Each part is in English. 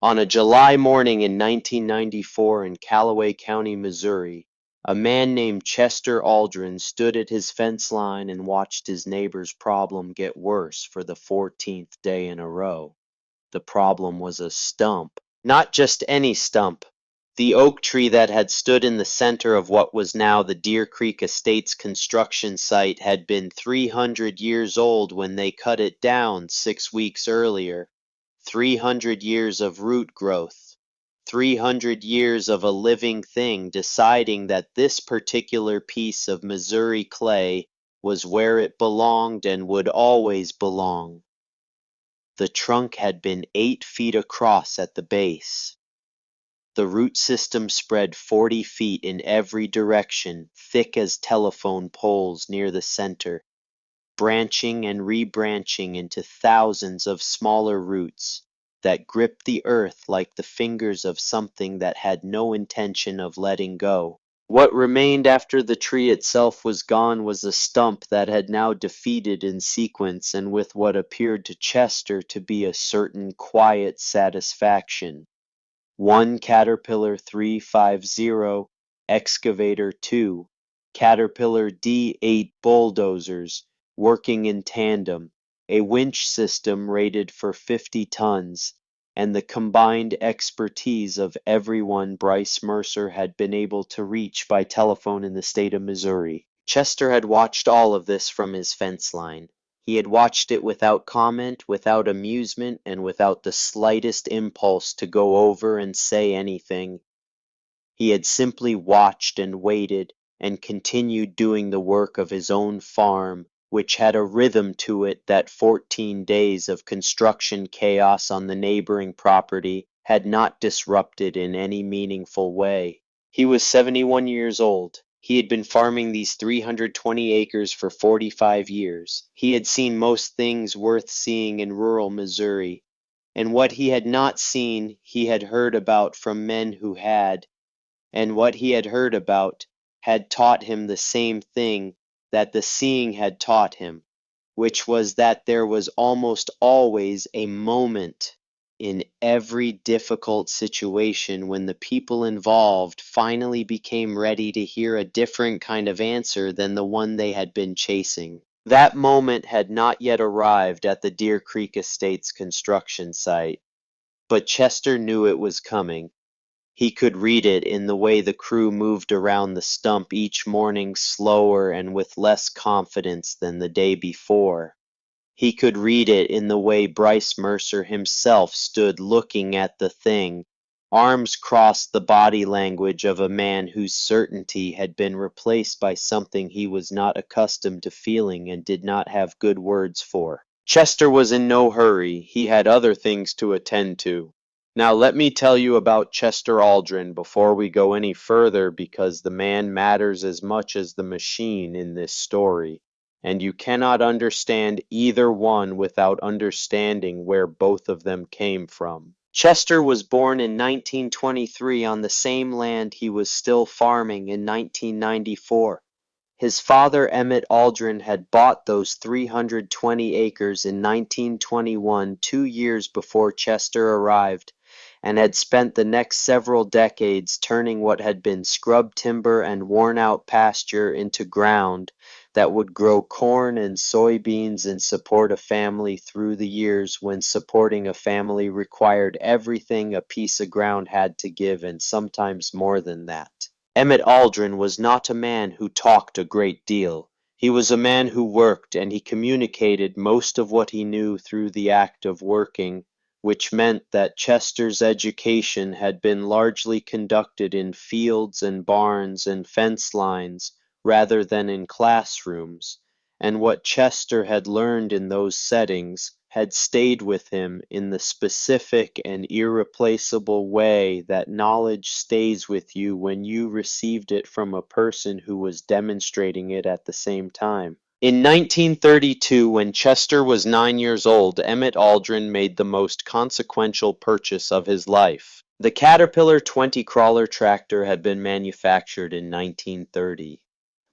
On a July morning in 1994 in Callaway County, Missouri, a man named Chester Aldrin stood at his fence line and watched his neighbor's problem get worse for the 14th day in a row. The problem was a stump. Not just any stump. The oak tree that had stood in the center of what was now the Deer Creek Estates construction site had been 300 years old when they cut it down 6 weeks earlier. 300 years of root growth. 300 years of a living thing deciding that this particular piece of Missouri clay was where it belonged and would always belong. The trunk had been 8 feet across at the base. The root system spread 40 feet in every direction, thick as telephone poles near the center, branching and rebranching into thousands of smaller roots that gripped the earth like the fingers of something that had no intention of letting go. What remained after the tree itself was gone was a stump that had now defeated in sequence and with what appeared to Chester to be a certain quiet satisfaction. 1 Caterpillar 350, Excavator 2, Caterpillar D8 bulldozers working in tandem, a winch system rated for 50 tons, and the combined expertise of everyone Bryce Mercer had been able to reach by telephone in the state of Missouri. Chester had watched all of this from his fence line. He had watched it without comment, without amusement, and without the slightest impulse to go over and say anything. He had simply watched and waited, and continued doing the work of his own farm, which had a rhythm to it that 14 days of construction chaos on the neighboring property had not disrupted in any meaningful way. He was 71 years old. He had been farming these 320 acres for 45 years. He had seen most things worth seeing in rural Missouri, and what he had not seen he had heard about from men who had, and what he had heard about had taught him the same thing that the seeing had taught him, which was that there was almost always a moment in every difficult situation when the people involved finally became ready to hear a different kind of answer than the one they had been chasing. That moment had not yet arrived at the Deer Creek Estates construction site, but Chester knew it was coming. He could read it in the way the crew moved around the stump each morning slower and with less confidence than the day before. He could read it in the way Bryce Mercer himself stood looking at the thing, arms crossed, the body language of a man whose certainty had been replaced by something he was not accustomed to feeling and did not have good words for. Chester was in no hurry. He had other things to attend to. Now let me tell you about Chester Aldrin before we go any further, because the man matters as much as the machine in this story, and you cannot understand either one without understanding where both of them came from. Chester was born in 1923 on the same land he was still farming in 1994. His father, Emmett Aldrin, had bought those 320 acres in 1921, 2 years before Chester arrived, and had spent the next several decades turning what had been scrub timber and worn-out pasture into ground that would grow corn and soybeans and support a family through the years when supporting a family required everything a piece of ground had to give, and sometimes more than that. Emmett Aldrin was not a man who talked a great deal. He was a man who worked, and he communicated most of what he knew through the act of working, which meant that Chester's education had been largely conducted in fields and barns and fence lines rather than in classrooms, and what Chester had learned in those settings had stayed with him in the specific and irreplaceable way that knowledge stays with you when you received it from a person who was demonstrating it at the same time. In 1932, when Chester was 9 years old, Emmett Aldrin made the most consequential purchase of his life. The Caterpillar 20-crawler tractor had been manufactured in 1930.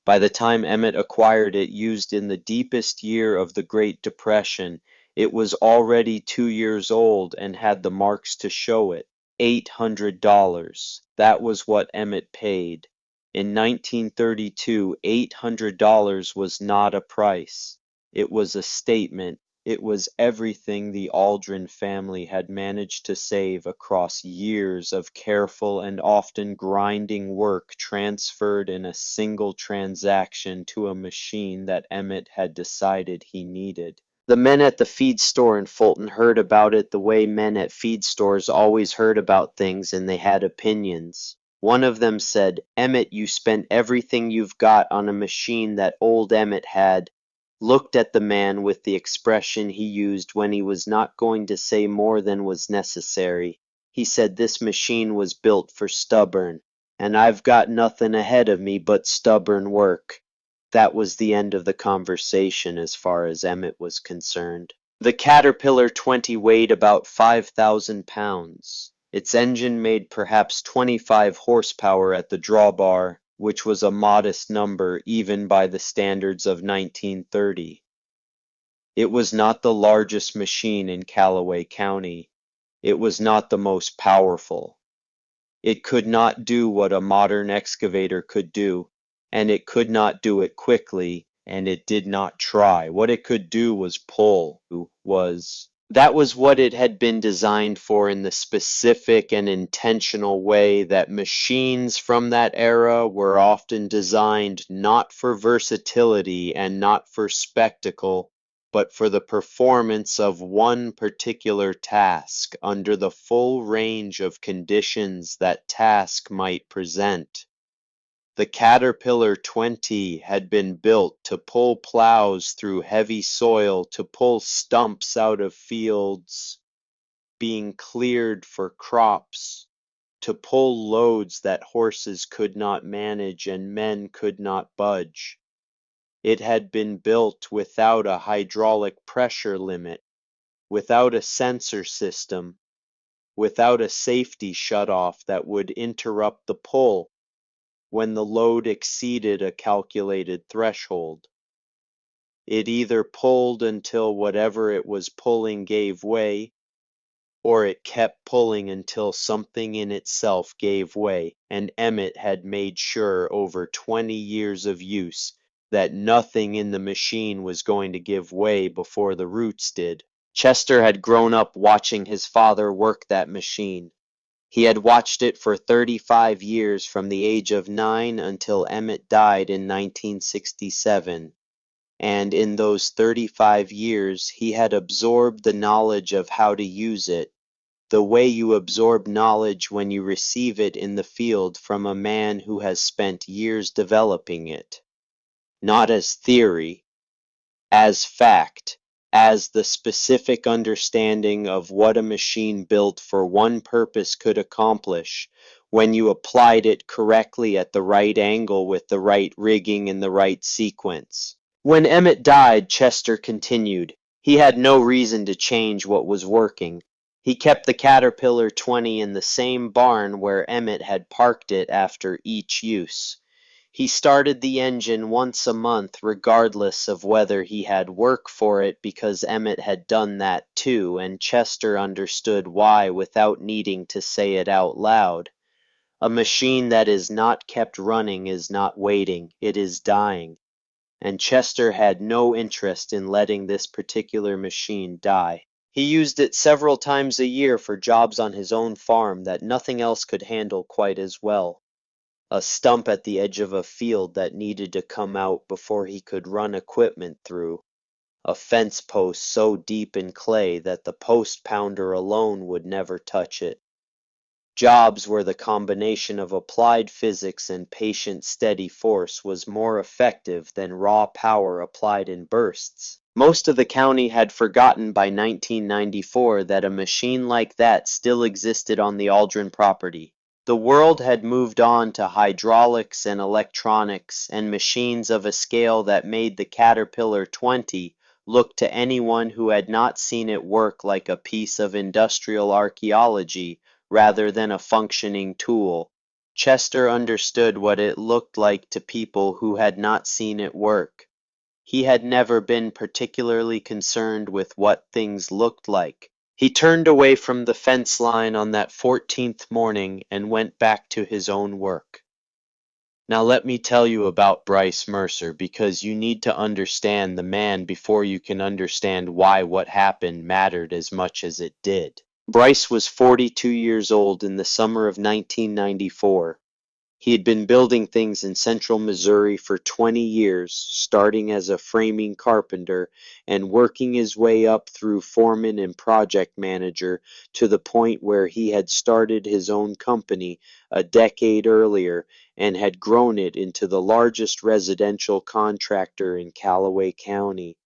By the time Emmett acquired it, used in the deepest year of the Great Depression, It was already 2 years old and had the marks to show it. $800. That was what Emmett paid. In 1932, $800 was not a price. It was a statement. It was everything the Aldrin family had managed to save across years of careful and often grinding work transferred in a single transaction to a machine that Emmett had decided he needed. The men at the feed store in Fulton heard about it the way men at feed stores always heard about things, and they had opinions. One of them said, "Emmett, you spent everything you've got on a machine that old Emmett had," looked at the man with the expression he used when he was not going to say more than was necessary. He said, "This machine was built for stubborn, and I've got nothing ahead of me but stubborn work." That was the end of the conversation as far as Emmett was concerned. The Caterpillar 20 weighed about 5,000 pounds. Its engine made perhaps 25 horsepower at the drawbar, which was a modest number even by the standards of 1930. It was not the largest machine in Callaway County. It was not the most powerful. It could not do what a modern excavator could do, and it could not do it quickly, and it did not try. What it could do was pull, that was what it had been designed for in the specific and intentional way that machines from that era were often designed not for versatility and not for spectacle, but for the performance of one particular task under the full range of conditions that task might present. The Caterpillar 20 had been built to pull plows through heavy soil, to pull stumps out of fields being cleared for crops, to pull loads that horses could not manage and men could not budge. It had been built without a hydraulic pressure limit, without a sensor system, without a safety shutoff that would interrupt the pull when the load exceeded a calculated threshold. It either pulled until whatever it was pulling gave way, or it kept pulling until something in itself gave way, and Emmett had made sure over 20 years of use that nothing in the machine was going to give way before the roots did. Chester had grown up watching his father work that machine. He had watched it for 35 years from the age of 9 until Emmett died in 1967, and in those 35 years he had absorbed the knowledge of how to use it, the way you absorb knowledge when you receive it in the field from a man who has spent years developing it, not as theory, as fact, as the specific understanding of what a machine built for one purpose could accomplish when you applied it correctly at the right angle with the right rigging in the right sequence. When Emmett died, Chester continued, he had no reason to change what was working. He kept the Caterpillar 20 in the same barn where Emmett had parked it after each use. He started the engine once a month regardless of whether he had work for it because Emmett had done that too, and Chester understood why without needing to say it out loud. A machine that is not kept running is not waiting, it is dying. And Chester had no interest in letting this particular machine die. He used it several times a year for jobs on his own farm that nothing else could handle quite as well. A stump at the edge of a field that needed to come out before he could run equipment through, a fence post so deep in clay that the post pounder alone would never touch it. Jobs where the combination of applied physics and patient steady force was more effective than raw power applied in bursts. Most of the county had forgotten by 1994 that a machine like that still existed on the Aldrin property. The world had moved on to hydraulics and electronics and machines of a scale that made the Caterpillar 20 look to anyone who had not seen it work like a piece of industrial archaeology rather than a functioning tool. Chester understood what it looked like to people who had not seen it work. He had never been particularly concerned with what things looked like. He turned away from the fence line on that 14th morning and went back to his own work. Now let me tell you about Bryce Mercer, because you need to understand the man before you can understand why what happened mattered as much as it did. Bryce was 42 years old in the summer of 1994. He had been building things in central Missouri for 20 years, starting as a framing carpenter and working his way up through foreman and project manager to the point where he had started his own company a decade earlier and had grown it into the largest residential contractor in Callaway County.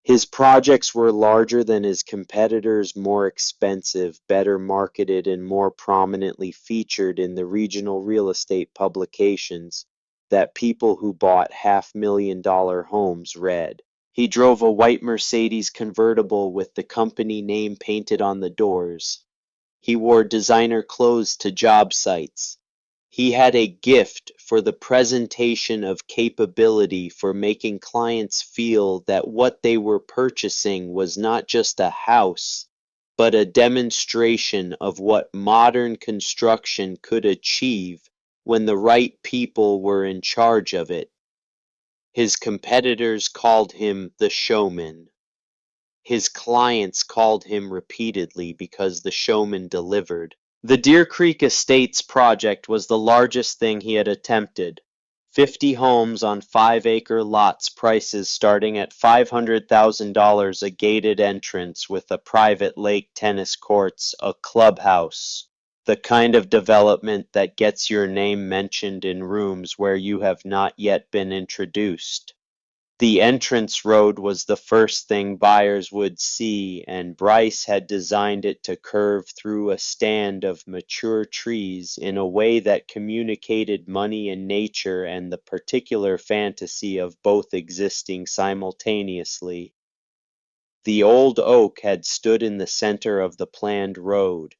His projects were larger than his competitors, more expensive, better marketed, and more prominently featured in the regional real estate publications that people who bought $500,000 homes read. He drove a white Mercedes convertible with the company name painted on the doors. He wore designer clothes to job sites. He had a gift for the presentation of capability for making clients feel that what they were purchasing was not just a house, but a demonstration of what modern construction could achieve when the right people were in charge of it. His competitors called him the showman. His clients called him repeatedly because the showman delivered. The Deer Creek Estates project was the largest thing he had attempted. 50 homes on 5-acre lots, prices starting at $500,000, a gated entrance with a private lake, tennis courts, a clubhouse. The kind of development that gets your name mentioned in rooms where you have not yet been introduced. The entrance road was the first thing buyers would see, and Bryce had designed it to curve through a stand of mature trees in a way that communicated money and nature and the particular fantasy of both existing simultaneously. The old oak had stood in the center of the planned road.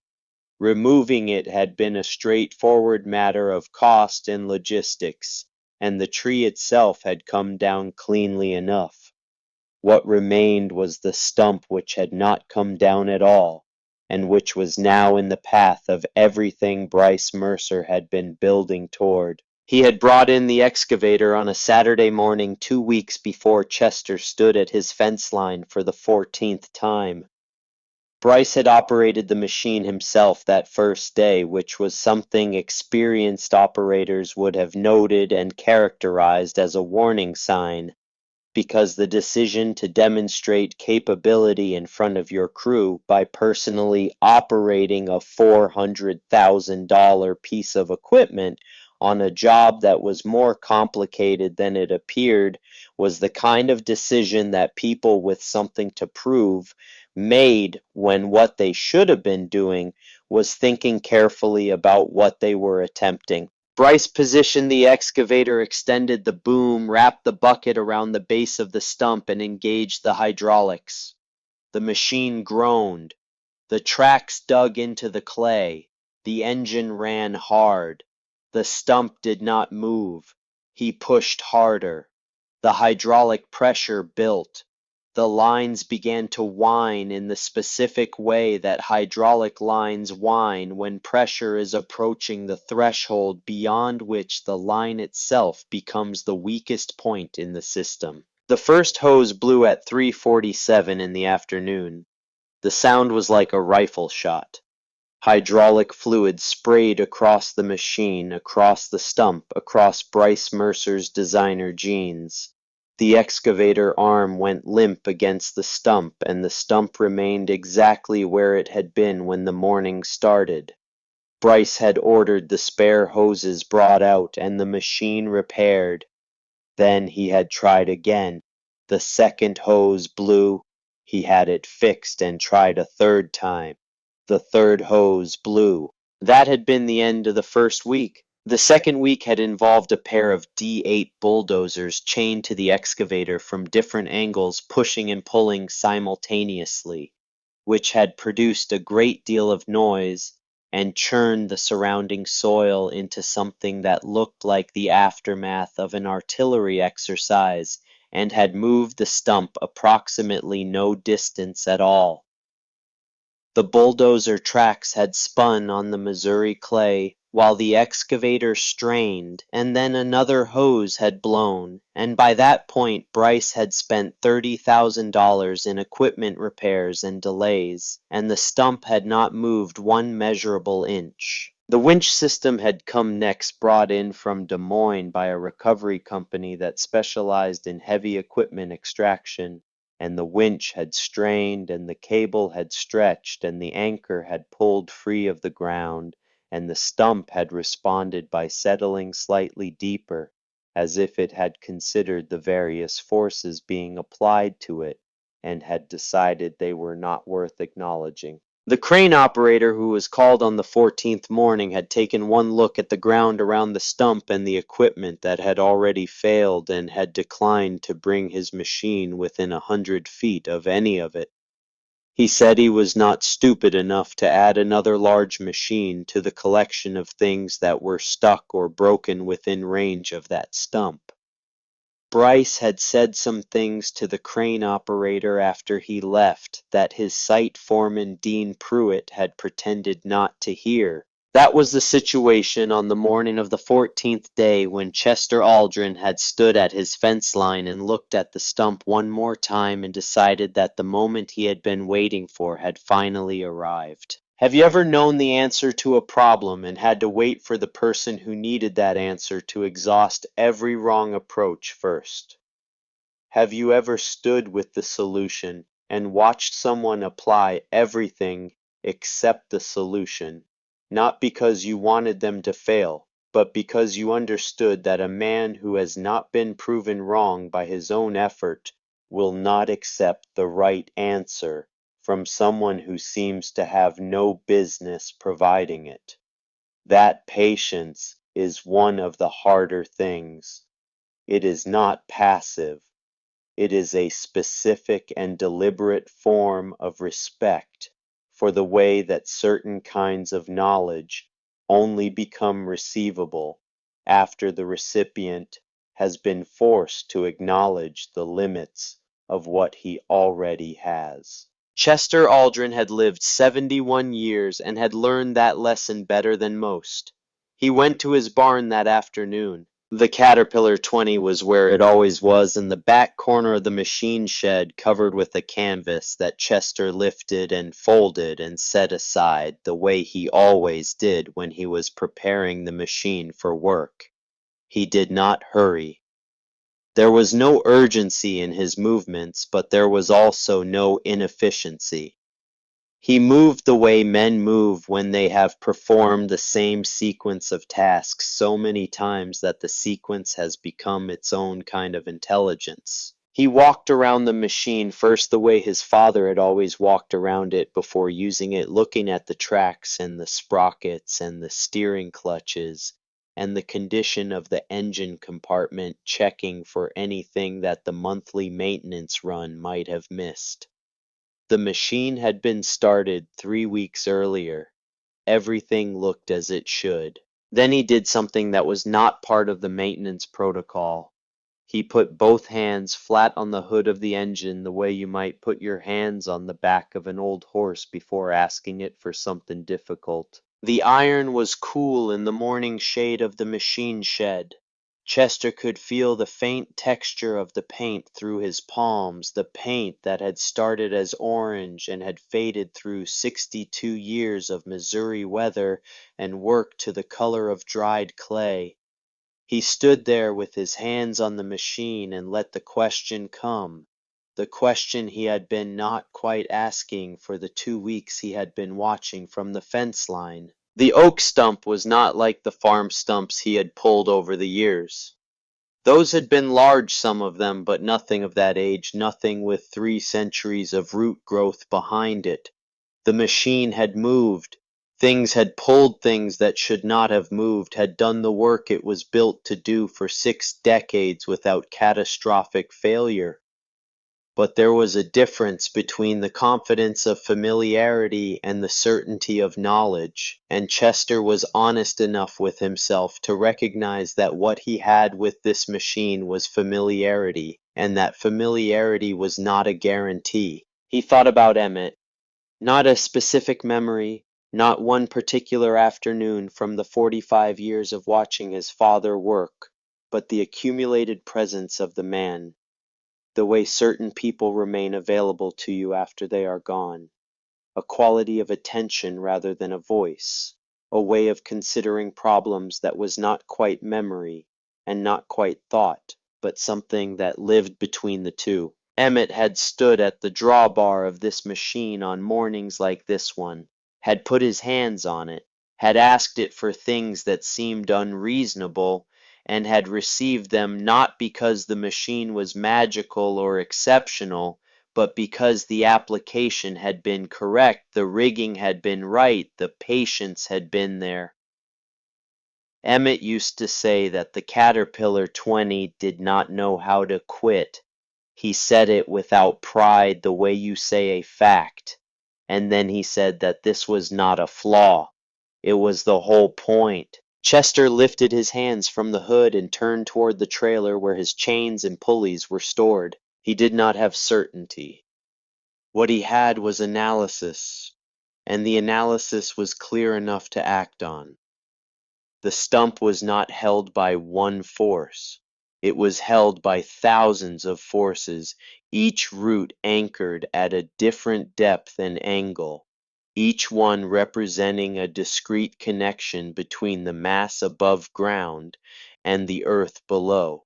Removing it had been a straightforward matter of cost and logistics, and the tree itself had come down cleanly enough. What remained was the stump, which had not come down at all, and which was now in the path of everything Bryce Mercer had been building toward. He had brought in the excavator on a Saturday morning 2 weeks before Chester stood at his fence line for the 14th time. Bryce had operated the machine himself that first day, which was something experienced operators would have noted and characterized as a warning sign, because the decision to demonstrate capability in front of your crew by personally operating a $400,000 piece of equipment on a job that was more complicated than it appeared was the kind of decision that people with something to prove made when what they should have been doing was thinking carefully about what they were attempting. Bryce positioned the excavator, extended the boom, wrapped the bucket around the base of the stump, and engaged the hydraulics. The machine groaned. The tracks dug into the clay. The engine ran hard. The stump did not move. He pushed harder. The hydraulic pressure built. The lines began to whine in the specific way that hydraulic lines whine when pressure is approaching the threshold beyond which the line itself becomes the weakest point in the system. The first hose blew at 3:47 in the afternoon. The sound was like a rifle shot. Hydraulic fluid sprayed across the machine, across the stump, across Bryce Mercer's designer jeans. The excavator arm went limp against the stump, and the stump remained exactly where it had been when the morning started. Bryce had ordered the spare hoses brought out and the machine repaired. Then he had tried again. The second hose blew. He had it fixed and tried a third time. The third hose blew. That had been the end of the first week. The second week had involved a pair of D8 bulldozers chained to the excavator from different angles, pushing and pulling simultaneously, which had produced a great deal of noise and churned the surrounding soil into something that looked like the aftermath of an artillery exercise and had moved the stump approximately no distance at all. The bulldozer tracks had spun on the Missouri clay, while the excavator strained, and then another hose had blown, and by that point Bryce had spent $30,000 in equipment repairs and delays, and the stump had not moved one measurable inch. The winch system had come next, brought in from Des Moines by a recovery company that specialized in heavy equipment extraction. And the winch had strained, and the cable had stretched, and the anchor had pulled free of the ground, and the stump had responded by settling slightly deeper, as if it had considered the various forces being applied to it, and had decided they were not worth acknowledging. The crane operator who was called on the 14th morning had taken one look at the ground around the stump and the equipment that had already failed and had declined to bring his machine within 100 feet of any of it. He said he was not stupid enough to add another large machine to the collection of things that were stuck or broken within range of that stump. Bryce had said some things to the crane operator after he left that his site foreman Dean Pruitt had pretended not to hear. That was the situation on the morning of the 14th day when Chester Aldrin had stood at his fence line and looked at the stump one more time and decided that the moment he had been waiting for had finally arrived. Have you ever known the answer to a problem and had to wait for the person who needed that answer to exhaust every wrong approach first? Have you ever stood with the solution and watched someone apply everything except the solution, not because you wanted them to fail, but because you understood that a man who has not been proven wrong by his own effort will not accept the right answer from someone who seems to have no business providing it? That patience is one of the harder things. It is not passive. It is a specific and deliberate form of respect for the way that certain kinds of knowledge only become receivable after the recipient has been forced to acknowledge the limits of what he already has. Chester Aldrin had lived 71 years and had learned that lesson better than most. He went to his barn that afternoon. The Caterpillar 20 was where it always was, in the back corner of the machine shed, covered with a canvas that Chester lifted and folded and set aside the way he always did when he was preparing the machine for work. He did not hurry. There was no urgency in his movements, but there was also no inefficiency. He moved the way men move when they have performed the same sequence of tasks so many times that the sequence has become its own kind of intelligence. He walked around the machine first the way his father had always walked around it before using it, looking at the tracks and the sprockets and the steering clutches and the condition of the engine compartment, checking for anything that the monthly maintenance run might have missed. The machine had been started 3 weeks earlier. Everything looked as it should. Then he did something that was not part of the maintenance protocol. He put both hands flat on the hood of the engine the way you might put your hands on the back of an old horse before asking it for something difficult. The iron was cool in the morning shade of the machine shed. Chester could feel the faint texture of the paint through his palms, the paint that had started as orange and had faded through 62 years of Missouri weather and work to the color of dried clay. He stood there with his hands on the machine and let the question come, the question he had been not quite asking for the 2 weeks he had been watching from the fence line. The oak stump was not like the farm stumps he had pulled over the years. Those had been large, some of them, but nothing of that age, nothing with 3 centuries of root growth behind it. The machine had moved. Things had pulled things that should not have moved, had done the work it was built to do for 6 decades without catastrophic failure. But there was a difference between the confidence of familiarity and the certainty of knowledge, and Chester was honest enough with himself to recognize that what he had with this machine was familiarity. and that familiarity was not a guarantee. He thought about Emmett, not a specific memory, not one particular afternoon from the 45 years of watching his father work, but the accumulated presence of the man, the way certain people remain available to you after they are gone, a quality of attention rather than a voice, a way of considering problems that was not quite memory and not quite thought, but something that lived between the two. Emmett had stood at the drawbar of this machine on mornings like this one, had put his hands on it, had asked it for things that seemed unreasonable, and had received them not because the machine was magical or exceptional, but because the application had been correct, the rigging had been right, the patience had been there. Emmett used to say that the Caterpillar 20 did not know how to quit. He said it without pride, the way you say a fact. And then he said that this was not a flaw. It was the whole point. Chester lifted his hands from the hood and turned toward the trailer where his chains and pulleys were stored. He did not have certainty. What he had was analysis, and the analysis was clear enough to act on. The stump was not held by one force. It was held by thousands of forces, each root anchored at a different depth and angle, each one representing a discrete connection between the mass above ground and the earth below.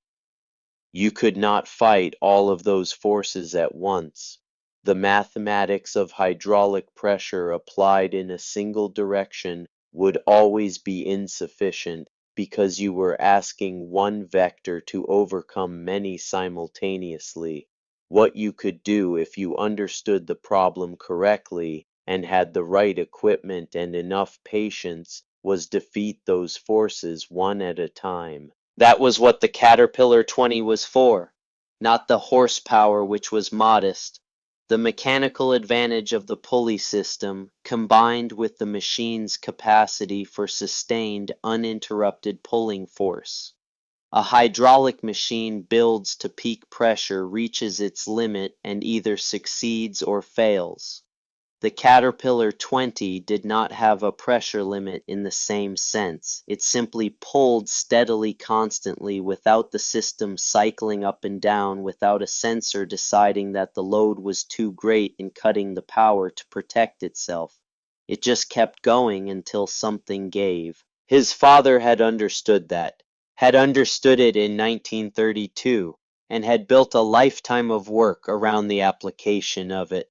You could not fight all of those forces at once. The mathematics of hydraulic pressure applied in a single direction would always be insufficient because you were asking one vector to overcome many simultaneously. What you could do if you understood the problem correctly and had the right equipment and enough patience was defeat those forces one at a time. That was what the Caterpillar 20 was for, not the horsepower which was modest. The mechanical advantage of the pulley system, combined with the machine's capacity for sustained, uninterrupted pulling force. A hydraulic machine builds to peak pressure, reaches its limit, and either succeeds or fails. The Caterpillar 20 did not have a pressure limit in the same sense. It simply pulled steadily constantly without the system cycling up and down, without a sensor deciding that the load was too great and cutting the power to protect itself. It just kept going until something gave. His father had understood that, had understood it in 1932, and had built a lifetime of work around the application of it.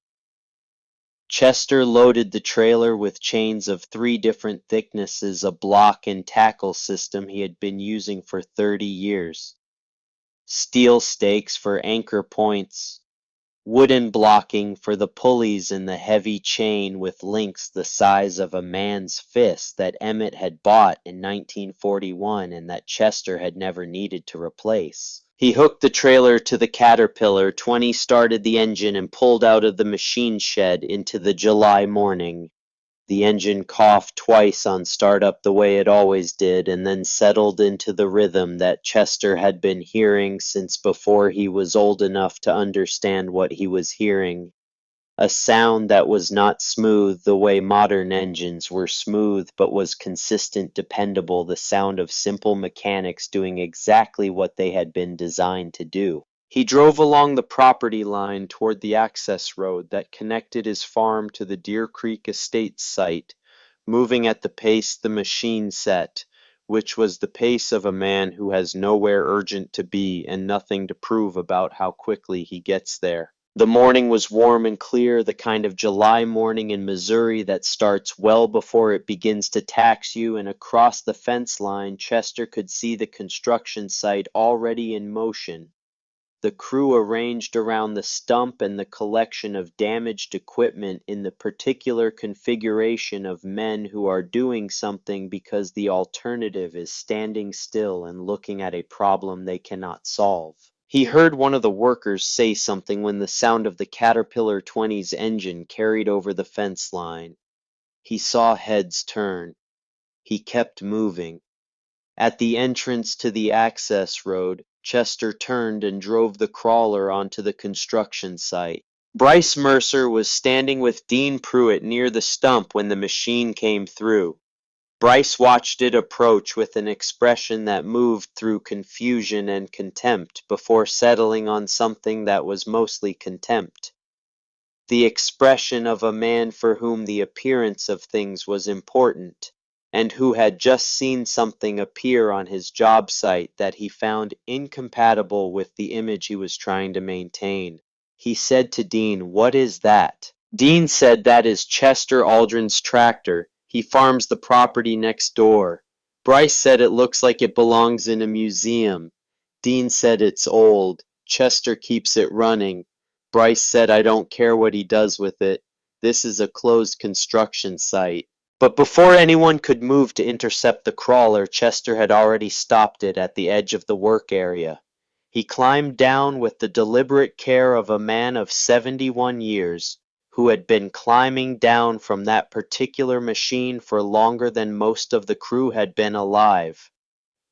Chester loaded the trailer with chains of 3 different thicknesses, a block and tackle system he had been using for 30 years. Steel stakes for anchor points, wooden blocking for the pulleys and the heavy chain with links the size of a man's fist that Emmett had bought in 1941 and that Chester had never needed to replace. He hooked the trailer to the Caterpillar 20, started the engine, and pulled out of the machine shed into the July morning. The engine coughed twice on startup the way it always did, and then settled into the rhythm that Chester had been hearing since before he was old enough to understand what he was hearing. A sound that was not smooth the way modern engines were smooth, but was consistent, dependable, the sound of simple mechanics doing exactly what they had been designed to do. He drove along the property line toward the access road that connected his farm to the Deer Creek Estates site, moving at the pace the machine set, which was the pace of a man who has nowhere urgent to be and nothing to prove about how quickly he gets there. The morning was warm and clear, the kind of July morning in Missouri that starts well before it begins to tax you, and across the fence line Chester could see the construction site already in motion. The crew arranged around the stump and the collection of damaged equipment in the particular configuration of men who are doing something because the alternative is standing still and looking at a problem they cannot solve. He heard one of the workers say something when the sound of the Caterpillar 20's engine carried over the fence line. He saw heads turn. He kept moving. At the entrance to the access road, Chester turned and drove the crawler onto the construction site. Bryce Mercer was standing with Dean Pruitt near the stump when the machine came through. Bryce watched it approach with an expression that moved through confusion and contempt before settling on something that was mostly contempt. The expression of a man for whom the appearance of things was important, and who had just seen something appear on his job site that he found incompatible with the image he was trying to maintain. He said to Dean, "What is that?" Dean said, "That is Chester Aldrin's tractor. He farms the property next door." Bryce said, "It looks like it belongs in a museum." Dean said, "It's old. Chester keeps it running." Bryce said, "I don't care what he does with it. This is a closed construction site." But before anyone could move to intercept the crawler, Chester had already stopped it at the edge of the work area. He climbed down with the deliberate care of a man of 71 years, who had been climbing down from that particular machine for longer than most of the crew had been alive.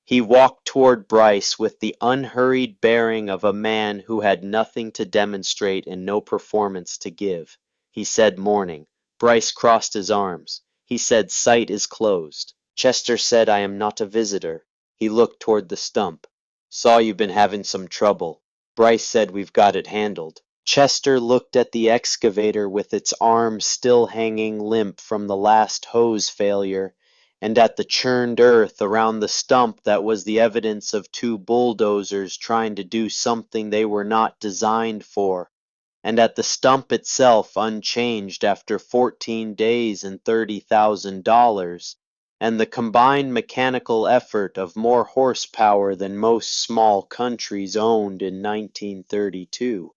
He walked toward Bryce with the unhurried bearing of a man who had nothing to demonstrate and no performance to give. He said, "Morning." Bryce crossed his arms. He said, "Site is closed." Chester said, "I am not a visitor." He looked toward the stump. "Saw you've been having some trouble." Bryce said, "We've got it handled." Chester looked at the excavator with its arm still hanging limp from the last hose failure, and at the churned earth around the stump that was the evidence of two bulldozers trying to do something they were not designed for, and at the stump itself unchanged after 14 days and $30,000, and the combined mechanical effort of more horsepower than most small countries owned in 1932.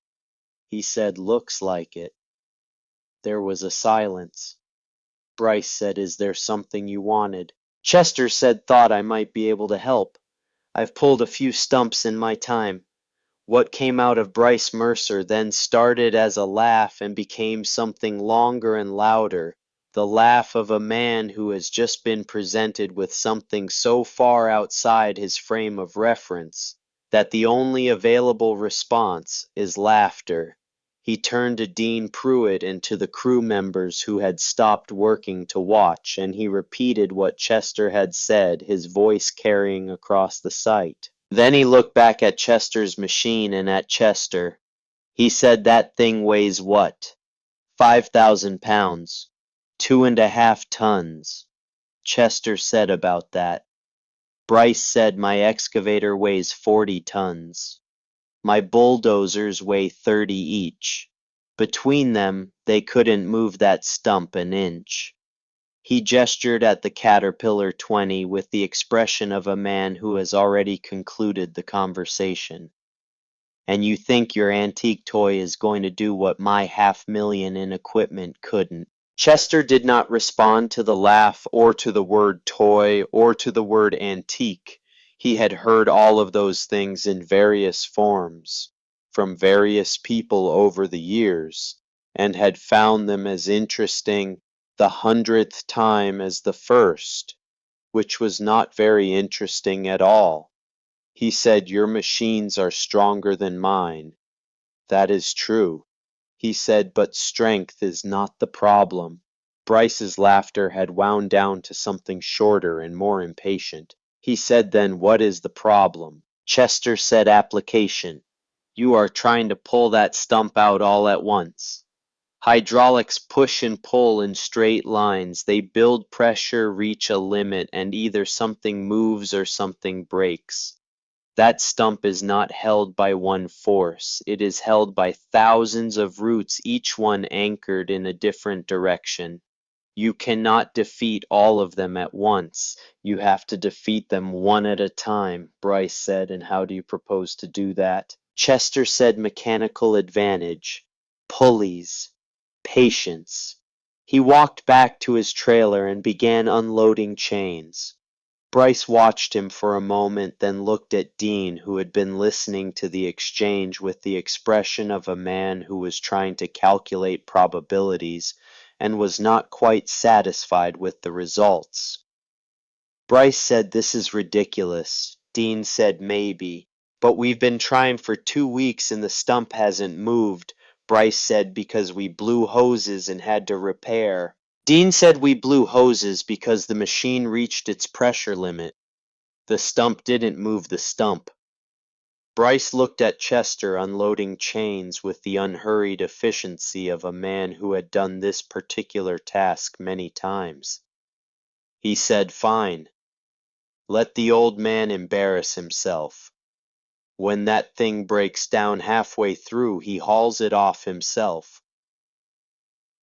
He said, "Looks like it." There was a silence. Bryce said, "Is there something you wanted?" Chester said, "Thought I might be able to help. I've pulled a few stumps in my time." What came out of Bryce Mercer then started as a laugh and became something longer and louder, the laugh of a man who has just been presented with something so far outside his frame of reference that the only available response is laughter. He turned to Dean Pruitt and to the crew members who had stopped working to watch, and he repeated what Chester had said, his voice carrying across the site. Then he looked back at Chester's machine and at Chester. He said, "That thing weighs what? 5,000 pounds. 2.5 tons. Chester said about that. Bryce said, "My excavator weighs 40 tons. My bulldozers weigh 30 each. Between them, they couldn't move that stump an inch." He gestured at the Caterpillar 20 with the expression of a man who has already concluded the conversation. "And you think your antique toy is going to do what my 500,000 in equipment couldn't?" Chester did not respond to the laugh or to the word toy or to the word antique. He had heard all of those things in various forms, from various people over the years, and had found them as interesting the 100th time as the first, which was not very interesting at all. He said, "Your machines are stronger than mine." "That is true." He said, "But strength is not the problem." Bryce's laughter had wound down to something shorter and more impatient. He said then, "What is the problem?" Chester said, "Application. You are trying to pull that stump out all at once. Hydraulics push and pull in straight lines. They build pressure, reach a limit, and either something moves or something breaks. That stump is not held by one force. It is held by thousands of roots, each one anchored in a different direction. You cannot defeat all of them at once. You have to defeat them one at a time," Bryce said, "and how do you propose to do that?" Chester said, "Mechanical advantage, pulleys, patience." He walked back to his trailer and began unloading chains. Bryce watched him for a moment, then looked at Dean, who had been listening to the exchange with the expression of a man who was trying to calculate probabilities and was not quite satisfied with the results. Bryce said, "This is ridiculous." Dean said, "Maybe. But we've been trying for 2 weeks and the stump hasn't moved, Bryce said, because we blew hoses and had to repair. Dean said we blew hoses because the machine reached its pressure limit. The stump didn't move the stump. Bryce looked at Chester unloading chains with the unhurried efficiency of a man who had done this particular task many times. He said, "Fine. Let the old man embarrass himself. When that thing breaks down halfway through, he hauls it off himself."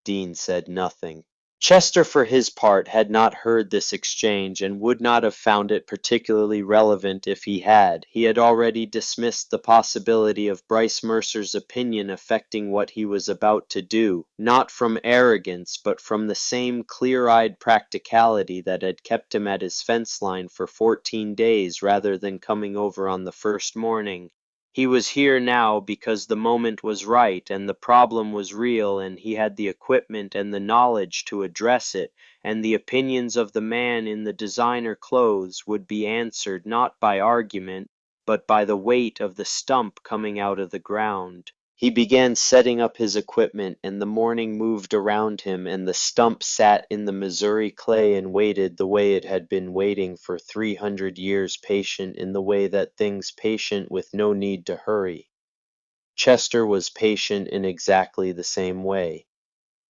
Dean said nothing. Chester, for his part, had not heard this exchange and would not have found it particularly relevant if he had. He had already dismissed the possibility of Bryce Mercer's opinion affecting what he was about to do, not from arrogance, but from the same clear-eyed practicality that had kept him at his fence line for 14 days rather than coming over on the first morning. He was here now because the moment was right and the problem was real and he had the equipment and the knowledge to address it, and the opinions of the man in the designer clothes would be answered not by argument, but by the weight of the stump coming out of the ground. He began setting up his equipment, and the morning moved around him, and the stump sat in the Missouri clay and waited the way it had been waiting for 300 years, patient in the way that things patient with no need to hurry. Chester was patient in exactly the same way.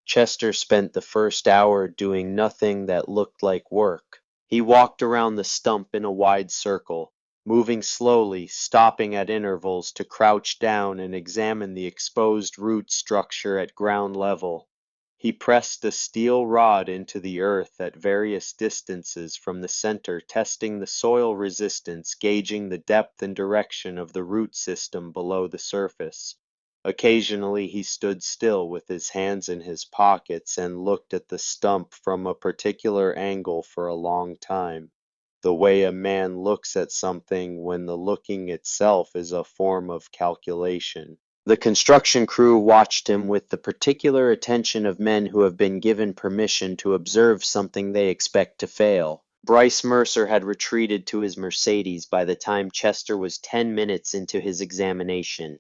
Chester spent the first hour doing nothing that looked like work. He walked around the stump in a wide circle, moving slowly, stopping at intervals to crouch down and examine the exposed root structure at ground level. He pressed a steel rod into the earth at various distances from the center, testing the soil resistance, gauging the depth and direction of the root system below the surface. Occasionally he stood still with his hands in his pockets and looked at the stump from a particular angle for a long time, the way a man looks at something when the looking itself is a form of calculation. The construction crew watched him with the particular attention of men who have been given permission to observe something they expect to fail. Bryce Mercer had retreated to his Mercedes by the time Chester was 10 minutes into his examination.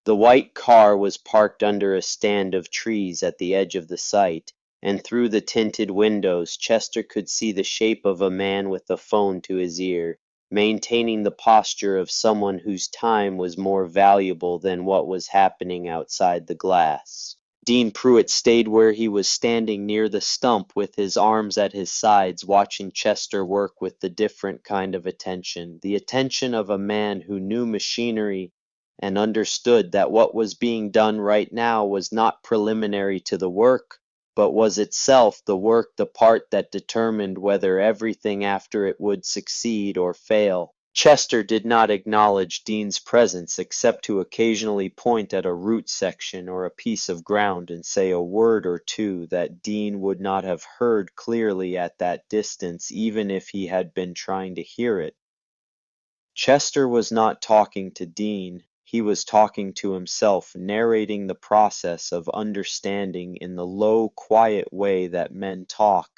The white car was parked under a stand of trees at the edge of the site, and through the tinted windows Chester could see the shape of a man with a phone to his ear, maintaining the posture of someone whose time was more valuable than what was happening outside the glass. Dean Pruitt stayed where he was standing near the stump with his arms at his sides, watching Chester work with the different kind of attention, the attention of a man who knew machinery and understood that what was being done right now was not preliminary to the work, but was itself the work, the part that determined whether everything after it would succeed or fail. Chester did not acknowledge Dean's presence except to occasionally point at a root section or a piece of ground and say a word or two that Dean would not have heard clearly at that distance even if he had been trying to hear it. Chester was not talking to Dean. He was talking to himself, narrating the process of understanding in the low, quiet way that men talk,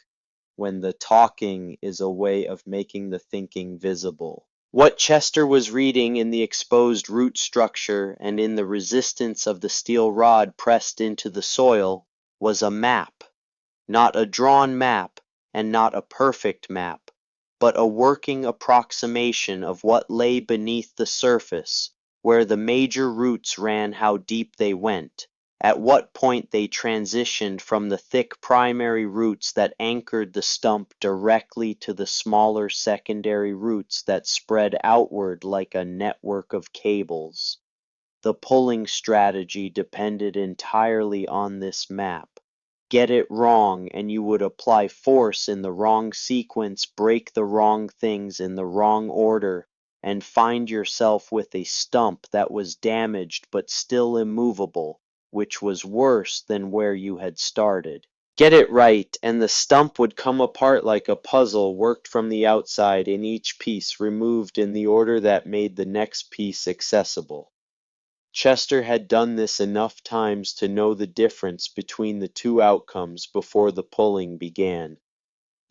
when the talking is a way of making the thinking visible. What Chester was reading in the exposed root structure and in the resistance of the steel rod pressed into the soil was a map, not a drawn map and not a perfect map, but a working approximation of what lay beneath the surface, where the major roots ran, how deep they went, at what point they transitioned from the thick primary roots that anchored the stump directly to the smaller secondary roots that spread outward like a network of cables. The pulling strategy depended entirely on this map. Get it wrong and you would apply force in the wrong sequence, break the wrong things in the wrong order, and find yourself with a stump that was damaged but still immovable, which was worse than where you had started. Get it right, and the stump would come apart like a puzzle worked from the outside, in each piece removed in the order that made the next piece accessible. Chester had done this enough times to know the difference between the two outcomes before the pulling began.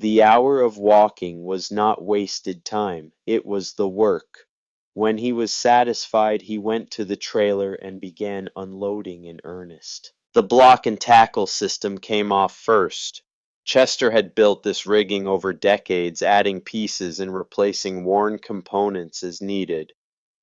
The hour of walking was not wasted time, it was the work. When he was satisfied, he went to the trailer and began unloading in earnest. The block and tackle system came off first. Chester had built this rigging over decades, adding pieces and replacing worn components as needed,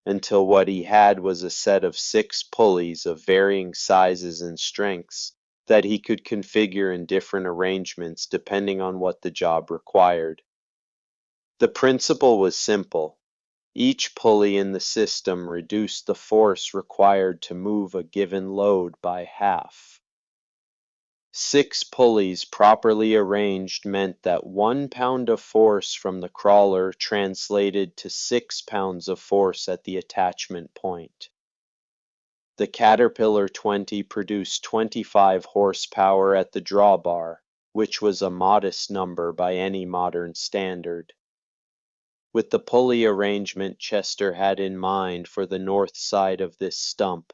until what he had was a set of 6 pulleys of varying sizes and strengths that he could configure in different arrangements depending on what the job required. The principle was simple. Each pulley in the system reduced the force required to move a given load by half. 6 pulleys properly arranged meant that 1 pound of force from the crawler translated to 6 pounds of force at the attachment point. The Caterpillar 20 produced 25 horsepower at the drawbar, which was a modest number by any modern standard. With the pulley arrangement Chester had in mind for the north side of this stump,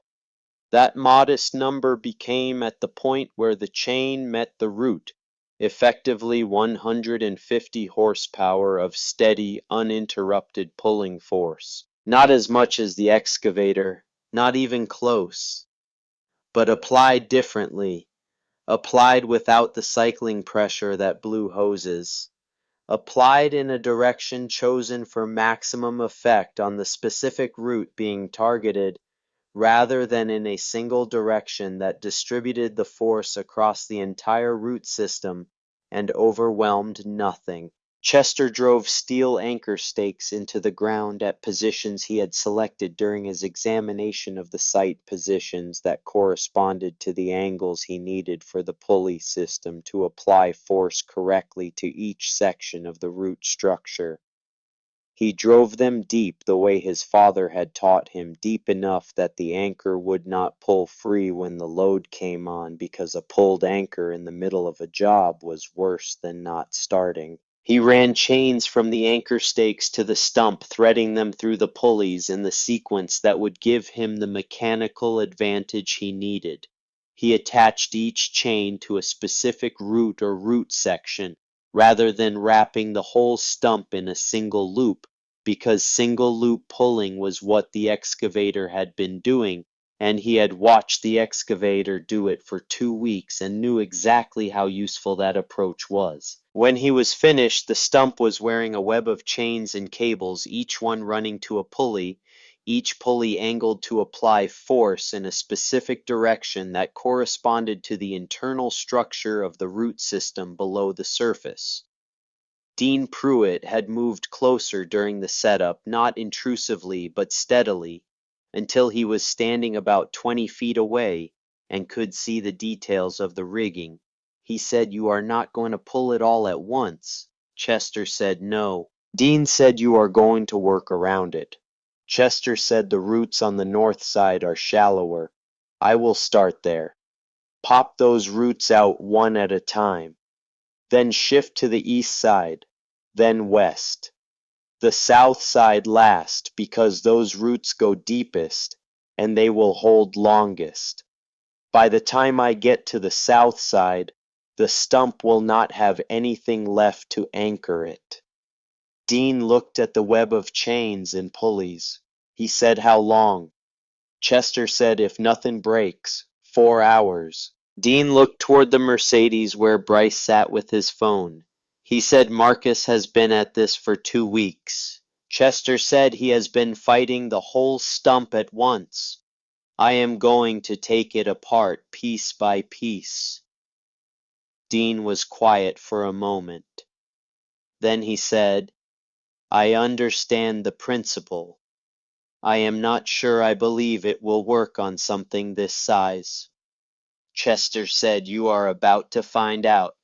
that modest number became at the point where the chain met the root, effectively 150 horsepower of steady, uninterrupted pulling force. Not as much as the excavator, not even close, but applied differently, applied without the cycling pressure that blew hoses, applied in a direction chosen for maximum effect on the specific route being targeted, rather than in a single direction that distributed the force across the entire root system and overwhelmed nothing. Chester drove steel anchor stakes into the ground at positions he had selected during his examination of the site, positions that corresponded to the angles he needed for the pulley system to apply force correctly to each section of the root structure. He drove them deep the way his father had taught him, deep enough that the anchor would not pull free when the load came on, because a pulled anchor in the middle of a job was worse than not starting. He ran chains from the anchor stakes to the stump, threading them through the pulleys in the sequence that would give him the mechanical advantage he needed. He attached each chain to a specific root or root section, rather than wrapping the whole stump in a single loop, because single loop pulling was what the excavator had been doing, and he had watched the excavator do it for 2 weeks and knew exactly how useful that approach was. When he was finished, the stump was wearing a web of chains and cables, each one running to a pulley, each pulley angled to apply force in a specific direction that corresponded to the internal structure of the root system below the surface. Dean Pruitt had moved closer during the setup, not intrusively but steadily, until he was standing about 20 feet away and could see the details of the rigging. He said, "You are not going to pull it all at once." Chester said, "No." Dean said, "You are going to work around it." Chester said, "The roots on the north side are shallower. I will start there. Pop those roots out one at a time. Then shift to the east side, then west. The south side last, because those roots go deepest and they will hold longest. By the time I get to the south side, the stump will not have anything left to anchor it." Dean looked at the web of chains and pulleys. He said, "How long?" Chester said, "If nothing breaks, 4 hours." Dean looked toward the Mercedes where Bryce sat with his phone. He said, "Marcus has been at this for 2 weeks. Chester said he has been fighting the whole stump at once. I am going to take it apart piece by piece." Dean was quiet for a moment. Then he said, "I understand the principle. I am not sure I believe it will work on something this size." Chester said, "You are about to find out."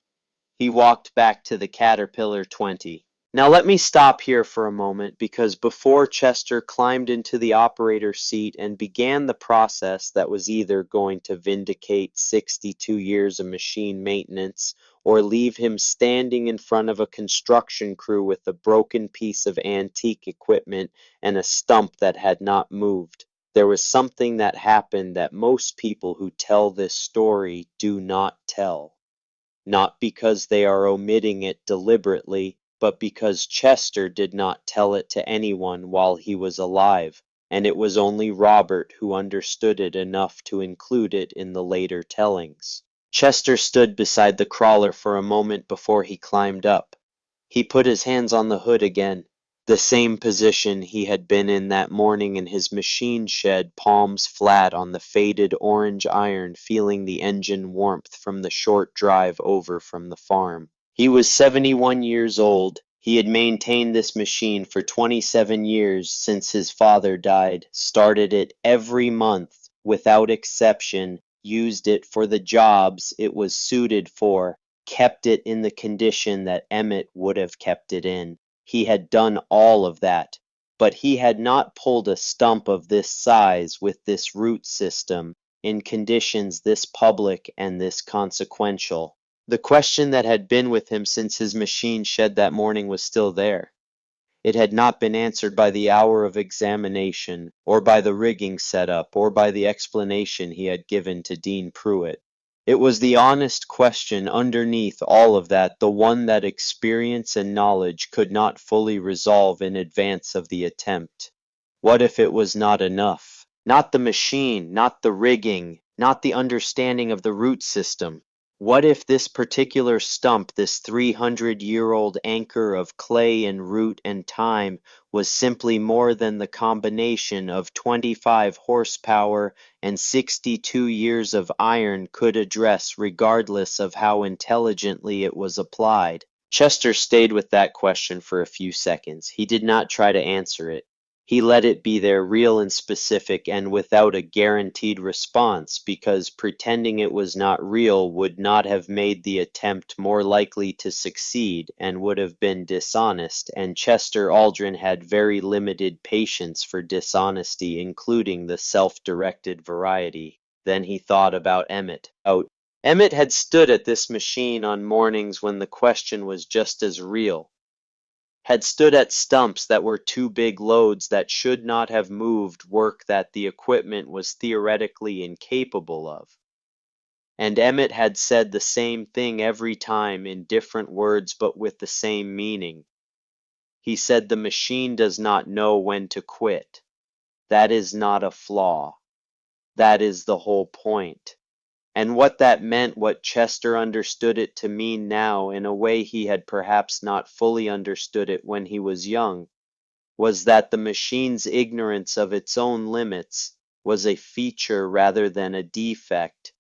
He walked back to the Caterpillar 20. Now let me stop here for a moment, because before Chester climbed into the operator seat and began the process that was either going to vindicate 62 years of machine maintenance or leave him standing in front of a construction crew with a broken piece of antique equipment and a stump that had not moved, there was something that happened that most people who tell this story do not tell. Not because they are omitting it deliberately, but because Chester did not tell it to anyone while he was alive, and it was only Robert who understood it enough to include it in the later tellings. Chester stood beside the crawler for a moment before he climbed up. He put his hands on the hood again, the same position he had been in that morning in his machine shed, palms flat on the faded orange iron, feeling the engine warmth from the short drive over from the farm. He was 71 years old. He had maintained this machine for 27 years since his father died, started it every month, without exception, used it for the jobs it was suited for, kept it in the condition that Emmett would have kept it in. He had done all of that, but he had not pulled a stump of this size with this root system, in conditions this public and this consequential. The question that had been with him since his machine shed that morning was still there. It had not been answered by the hour of examination, or by the rigging setup, or by the explanation he had given to Dean Pruitt. It was the honest question underneath all of that, the one that experience and knowledge could not fully resolve in advance of the attempt. What if it was not enough? Not the machine, not the rigging, not the understanding of the root system. What if this particular stump, this 300-year-old anchor of clay and root and time, was simply more than the combination of 25 horsepower and 62 years of iron could address, regardless of how intelligently it was applied? Chester stayed with that question for a few seconds. He did not try to answer it. He let it be there, real and specific, and without a guaranteed response, because pretending it was not real would not have made the attempt more likely to succeed, and would have been dishonest, and Chester Aldrin had very limited patience for dishonesty, including the self-directed variety. Then he thought about Emmett. Emmett had stood at this machine on mornings when the question was just as real, had stood at stumps that were too big loads that should not have moved work that the equipment was theoretically incapable of. And Emmett had said the same thing every time in different words but with the same meaning. He said the machine does not know when to quit. That is not a flaw. That is the whole point. And what that meant, what Chester understood it to mean now, in a way he had perhaps not fully understood it when he was young, was that the machine's ignorance of its own limits was a feature rather than a defect,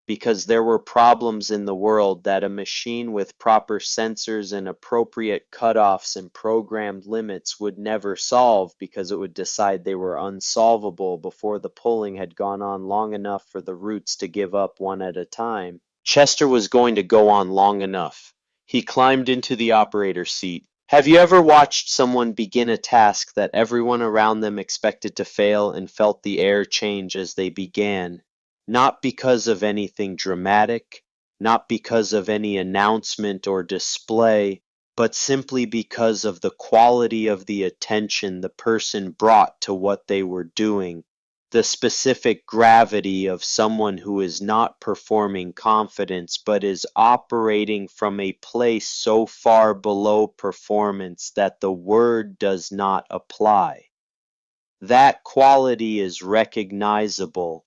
because there were problems in the world that a machine with proper sensors and appropriate cutoffs and programmed limits would never solve, because it would decide they were unsolvable before the pulling had gone on long enough for the roots to give up one at a time. Chester was going to go on long enough. He climbed into the operator's seat. Have you ever watched someone begin a task that everyone around them expected to fail and felt the air change as they began? Not because of anything dramatic, not because of any announcement or display, but simply because of the quality of the attention the person brought to what they were doing, the specific gravity of someone who is not performing confidence but is operating from a place so far below performance that the word does not apply. That quality is recognizable.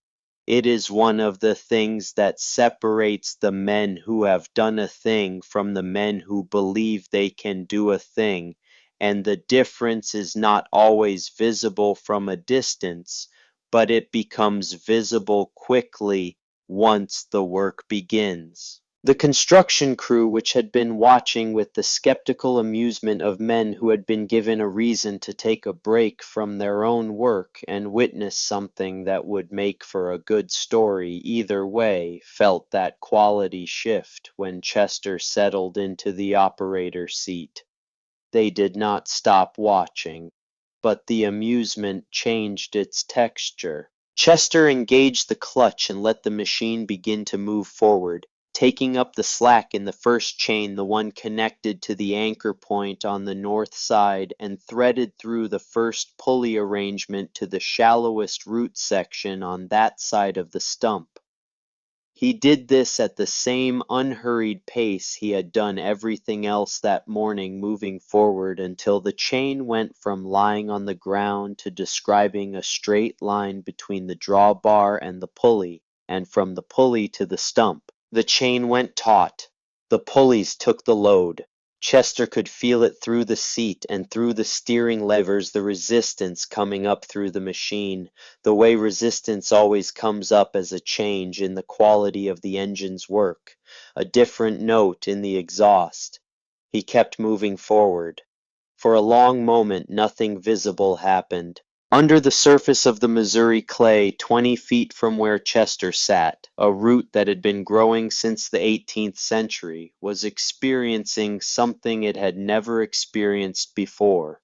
It is one of the things that separates the men who have done a thing from the men who believe they can do a thing, and the difference is not always visible from a distance, but it becomes visible quickly once the work begins. The construction crew, which had been watching with the skeptical amusement of men who had been given a reason to take a break from their own work and witness something that would make for a good story either way, felt that quality shift when Chester settled into the operator's seat. They did not stop watching, but the amusement changed its texture. Chester engaged the clutch and let the machine begin to move forward, taking up the slack in the first chain, the one connected to the anchor point on the north side, and threaded through the first pulley arrangement to the shallowest root section on that side of the stump. He did this at the same unhurried pace he had done everything else that morning, moving forward until the chain went from lying on the ground to describing a straight line between the drawbar and the pulley, and from the pulley to the stump. The chain went taut. The pulleys took the load. Chester could feel it through the seat and through the steering levers, the resistance coming up through the machine, the way resistance always comes up as a change in the quality of the engine's work, a different note in the exhaust. He kept moving forward. For a long moment nothing visible happened. Under the surface of the Missouri clay, 20 feet from where Chester sat, a root that had been growing since the 18th century was experiencing something it had never experienced before.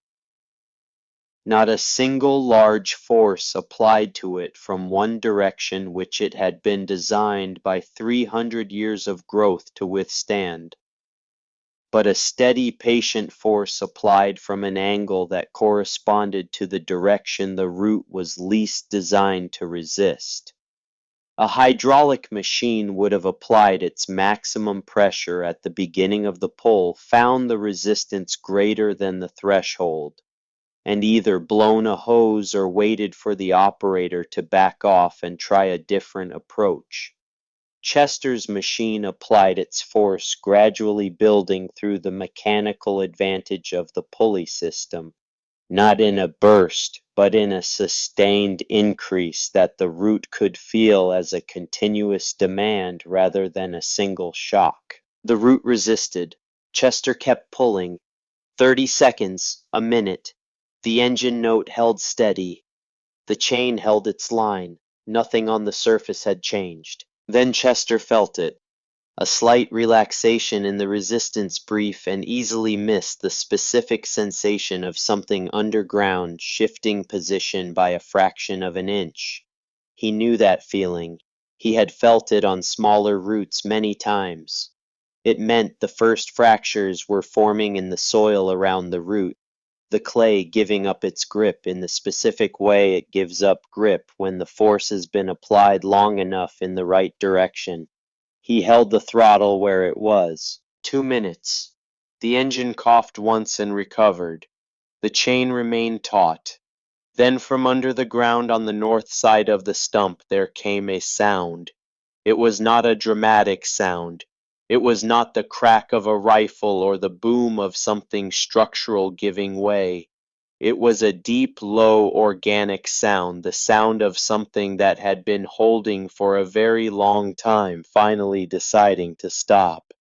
Not a single large force applied to it from one direction which it had been designed by 300 years of growth to withstand, but a steady, patient force applied from an angle that corresponded to the direction the root was least designed to resist. A hydraulic machine would have applied its maximum pressure at the beginning of the pull, found the resistance greater than the threshold, and either blown a hose or waited for the operator to back off and try a different approach. Chester's machine applied its force, gradually building through the mechanical advantage of the pulley system, not in a burst, but in a sustained increase that the root could feel as a continuous demand rather than a single shock. The root resisted. Chester kept pulling. 30 seconds, a minute. The engine note held steady. The chain held its line. Nothing on the surface had changed. Then Chester felt it. A slight relaxation in the resistance, brief, and easily missed the specific sensation of something underground shifting position by a fraction of an inch. He knew that feeling. He had felt it on smaller roots many times. It meant the first fractures were forming in the soil around the root, the clay giving up its grip in the specific way it gives up grip when the force has been applied long enough in the right direction. He held the throttle where it was. 2 minutes. The engine coughed once and recovered. The chain remained taut. Then from under the ground on the north side of the stump there came a sound. It was not a dramatic sound. It was not the crack of a rifle or the boom of something structural giving way. It was a deep, low, organic sound, the sound of something that had been holding for a very long time, finally deciding to stop.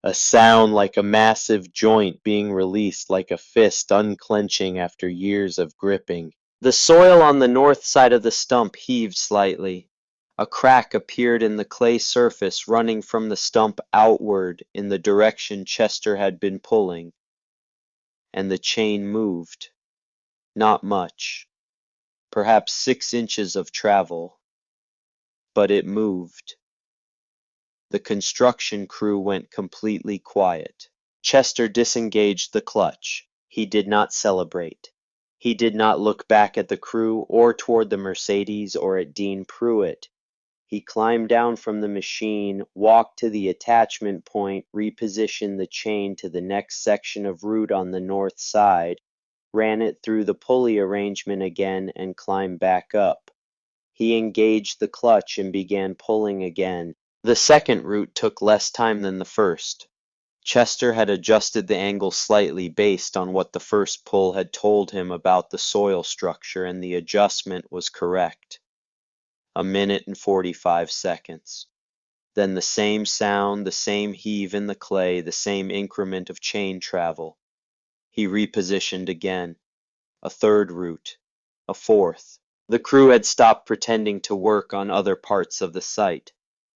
A sound like a massive joint being released, like a fist unclenching after years of gripping. The soil on the north side of the stump heaved slightly. A crack appeared in the clay surface running from the stump outward in the direction Chester had been pulling, and the chain moved. Not much, perhaps 6 inches of travel, but it moved. The construction crew went completely quiet. Chester disengaged the clutch. He did not celebrate. He did not look back at the crew or toward the Mercedes or at Dean Pruitt. He climbed down from the machine, walked to the attachment point, repositioned the chain to the next section of route on the north side, ran it through the pulley arrangement again, and climbed back up. He engaged the clutch and began pulling again. The second route took less time than the first. Chester had adjusted the angle slightly based on what the first pull had told him about the soil structure, and the adjustment was correct. A minute and 45 seconds. Then the same sound, the same heave in the clay, the same increment of chain travel. He repositioned again. A third route. A fourth. The crew had stopped pretending to work on other parts of the site.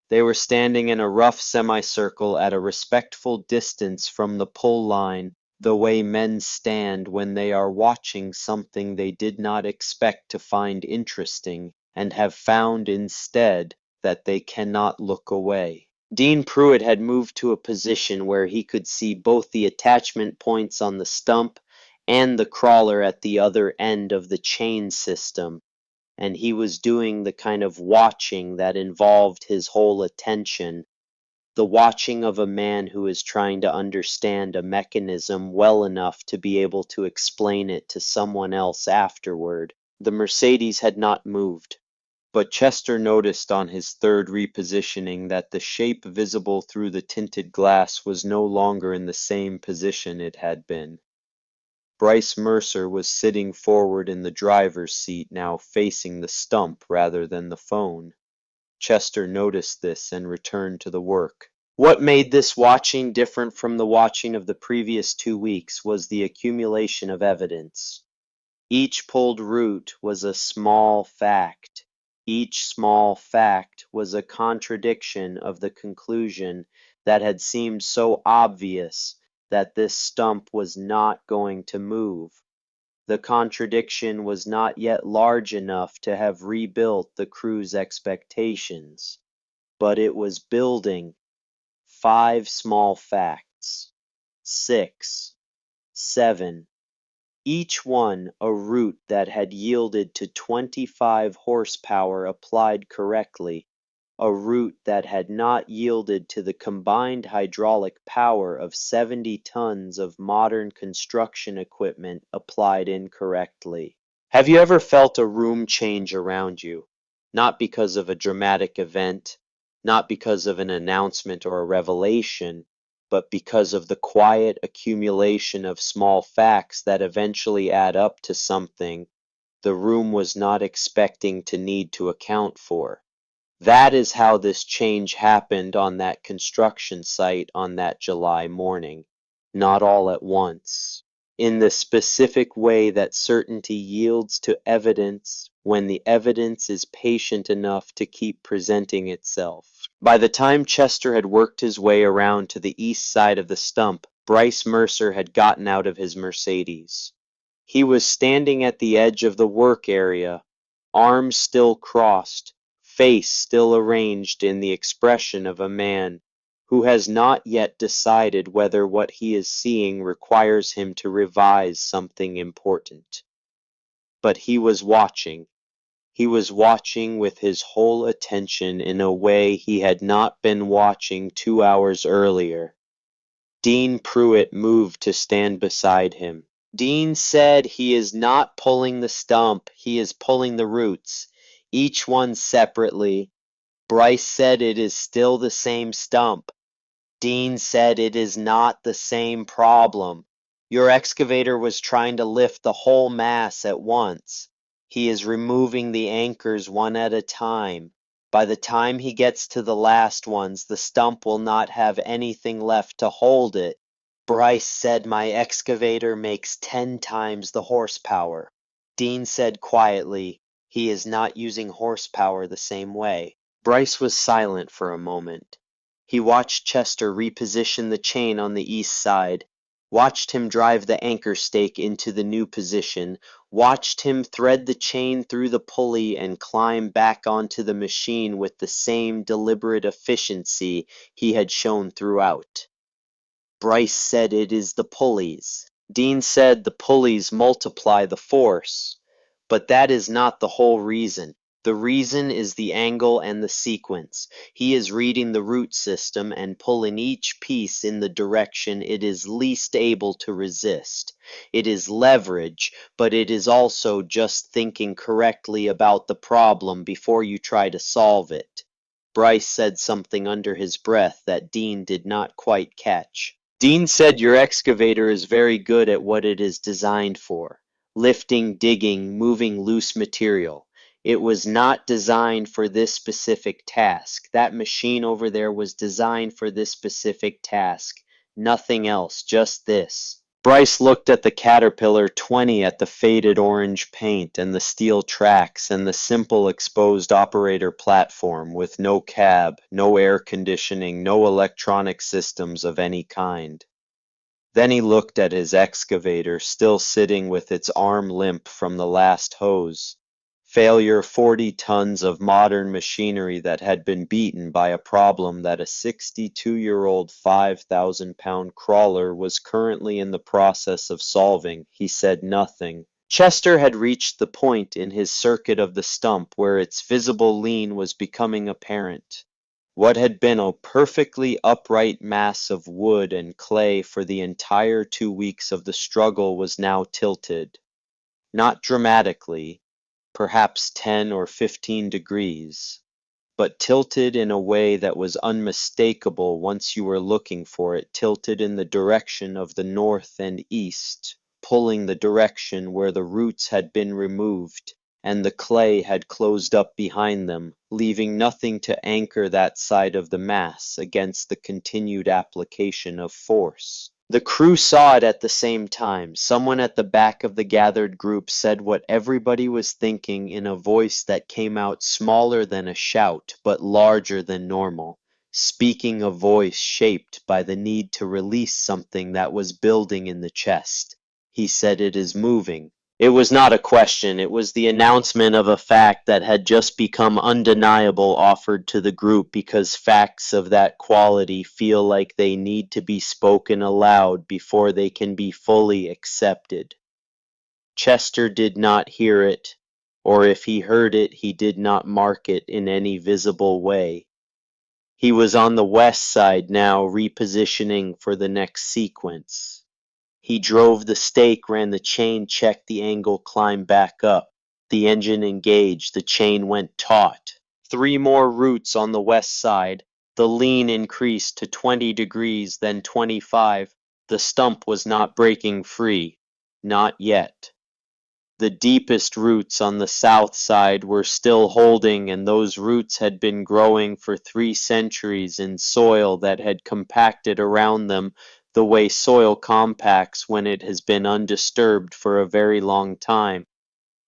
They were standing in a rough semicircle at a respectful distance from the pull line, the way men stand when they are watching something they did not expect to find interesting, and have found instead that they cannot look away. Dean Pruitt had moved to a position where he could see both the attachment points on the stump and the crawler at the other end of the chain system. and he was doing the kind of watching that involved his whole attention, the watching of a man who is trying to understand a mechanism well enough to be able to explain it to someone else afterward. The Mercedes had not moved, but Chester noticed on his third repositioning that the shape visible through the tinted glass was no longer in the same position it had been. Bryce Mercer was sitting forward in the driver's seat, now facing the stump rather than the phone. Chester noticed this and returned to the work. What made this watching different from the watching of the previous 2 weeks was the accumulation of evidence. Each pulled root was a small fact. Each small fact was a contradiction of the conclusion that had seemed so obvious that this stump was not going to move. The contradiction was not yet large enough to have rebuilt the crew's expectations, but it was building. 5 small facts. 6. 7. Each one a root that had yielded to 25 horsepower applied correctly, a root that had not yielded to the combined hydraulic power of 70 tons of modern construction equipment applied incorrectly. Have you ever felt a room change around you? Not because of a dramatic event, not because of an announcement or a revelation, but because of the quiet accumulation of small facts that eventually add up to something the room was not expecting to need to account for. That is how this change happened on that construction site on that July morning, not all at once, in the specific way that certainty yields to evidence when the evidence is patient enough to keep presenting itself. By the time Chester had worked his way around to the east side of the stump, Bryce Mercer had gotten out of his Mercedes. He was standing at the edge of the work area, arms still crossed, face still arranged in the expression of a man who has not yet decided whether what he is seeing requires him to revise something important. But he was watching. He was watching with his whole attention in a way he had not been watching 2 hours earlier. Dean Pruitt moved to stand beside him. Dean said he is not pulling the stump, he is pulling the roots, each one separately. Bryce said it is still the same stump. Dean said it is not the same problem. Your excavator was trying to lift the whole mass at once. He is removing the anchors one at a time. By the time he gets to the last ones, the stump will not have anything left to hold it. Bryce said my excavator makes 10 times the horsepower. Dean said quietly, he is not using horsepower the same way. Bryce was silent for a moment. He watched Chester reposition the chain on the east side, watched him drive the anchor stake into the new position, watched him thread the chain through the pulley and climb back onto the machine with the same deliberate efficiency he had shown throughout. Bryce said it is the pulleys. Dean said the pulleys multiply the force. But that is not the whole reason. The reason is the angle and the sequence. He is reading the root system and pulling each piece in the direction it is least able to resist. It is leverage, but it is also just thinking correctly about the problem before you try to solve it. Bryce said something under his breath that Dean did not quite catch. Dean said your excavator is very good at what it is designed for. Lifting, digging, moving loose material. It was not designed for this specific task. That machine over there was designed for this specific task. Nothing else, just this. Bryce looked at the Caterpillar 20 at the faded orange paint and the steel tracks and the simple exposed operator platform with no cab, no air conditioning, no electronic systems of any kind. Then he looked at his excavator still sitting with its arm limp from the last hose. Failure 40 tons of modern machinery that had been beaten by a problem that a 62-year-old 5,000-pound crawler was currently in the process of solving. He said nothing, Chester had reached the point in his circuit of the stump where its visible lean was becoming apparent. What had been a perfectly upright mass of wood and clay for the entire 2 weeks of the struggle was now tilted, not dramatically, perhaps 10 or 15 degrees, but tilted in a way that was unmistakable once you were looking for it, tilted in the direction of the north and east, pulling the direction where the roots had been removed and the clay had closed up behind them, leaving nothing to anchor that side of the mass against the continued application of force. The crew saw it at the same time. Someone at the back of the gathered group said what everybody was thinking in a voice that came out smaller than a shout, but larger than normal, speaking a voice shaped by the need to release something that was building in the chest. He said, "It is moving." It was not a question, it was the announcement of a fact that had just become undeniable offered to the group because facts of that quality feel like they need to be spoken aloud before they can be fully accepted. Chester did not hear it, or if he heard it, he did not mark it in any visible way. He was on the west side now, repositioning for the next sequence. He drove the stake, ran the chain, checked the angle, climbed back up. The engine engaged, the chain went taut. 3 more roots on the west side. The lean increased to 20 degrees, then 25. The stump was not breaking free. Not yet. The deepest roots on the south side were still holding, and those roots had been growing for 3 centuries in soil that had compacted around them the way soil compacts when it has been undisturbed for a very long time.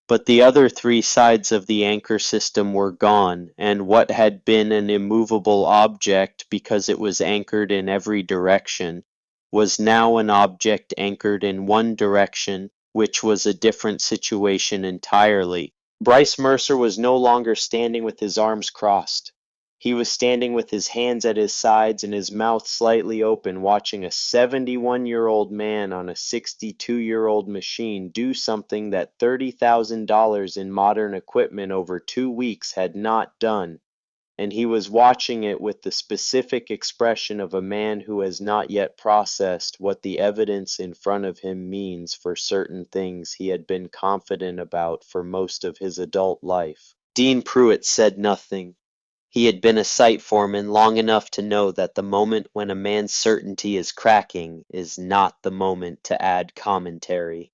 But the other 3 sides of the anchor system were gone, and what had been an immovable object because it was anchored in every direction, was now an object anchored in one direction, which was a different situation entirely. Bryce Mercer was no longer standing with his arms crossed. He was standing with his hands at his sides and his mouth slightly open, watching a 71-year-old man on a 62-year-old machine do something that $30,000 in modern equipment over 2 weeks had not done, and he was watching it with the specific expression of a man who has not yet processed what the evidence in front of him means for certain things he had been confident about for most of his adult life. Dean Pruitt said nothing. He had been a site foreman long enough to know that the moment when a man's certainty is cracking is not the moment to add commentary.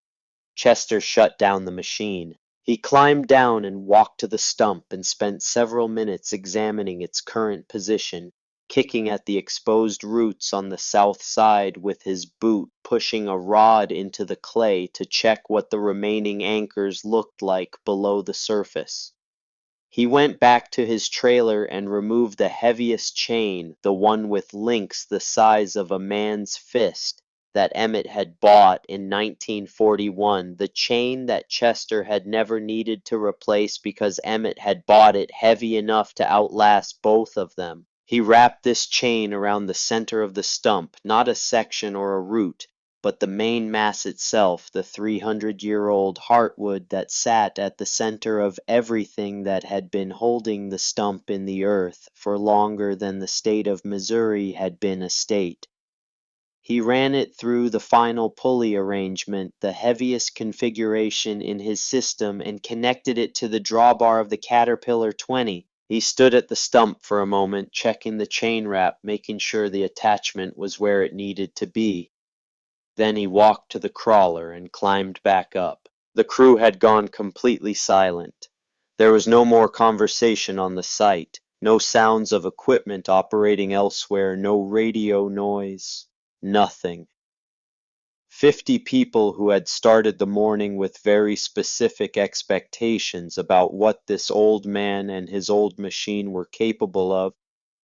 Chester shut down the machine. He climbed down and walked to the stump and spent several minutes examining its current position, kicking at the exposed roots on the south side with his boot, pushing a rod into the clay to check what the remaining anchors looked like below the surface. He went back to his trailer and removed the heaviest chain, the one with links the size of a man's fist, that Emmett had bought in 1941, the chain that Chester had never needed to replace because Emmett had bought it heavy enough to outlast both of them. He wrapped this chain around the center of the stump, not a section or a root, but the main mass itself, the 300-year-old heartwood that sat at the center of everything that had been holding the stump in the earth for longer than the state of Missouri had been a state. He ran it through the final pulley arrangement, the heaviest configuration in his system, and connected it to the drawbar of the Caterpillar 20. He stood at the stump for a moment, checking the chain wrap, making sure the attachment was where it needed to be. Then he walked to the crawler and climbed back up. The crew had gone completely silent. There was no more conversation on the site, no sounds of equipment operating elsewhere, no radio noise, nothing. 50 people who had started the morning with very specific expectations about what this old man and his old machine were capable of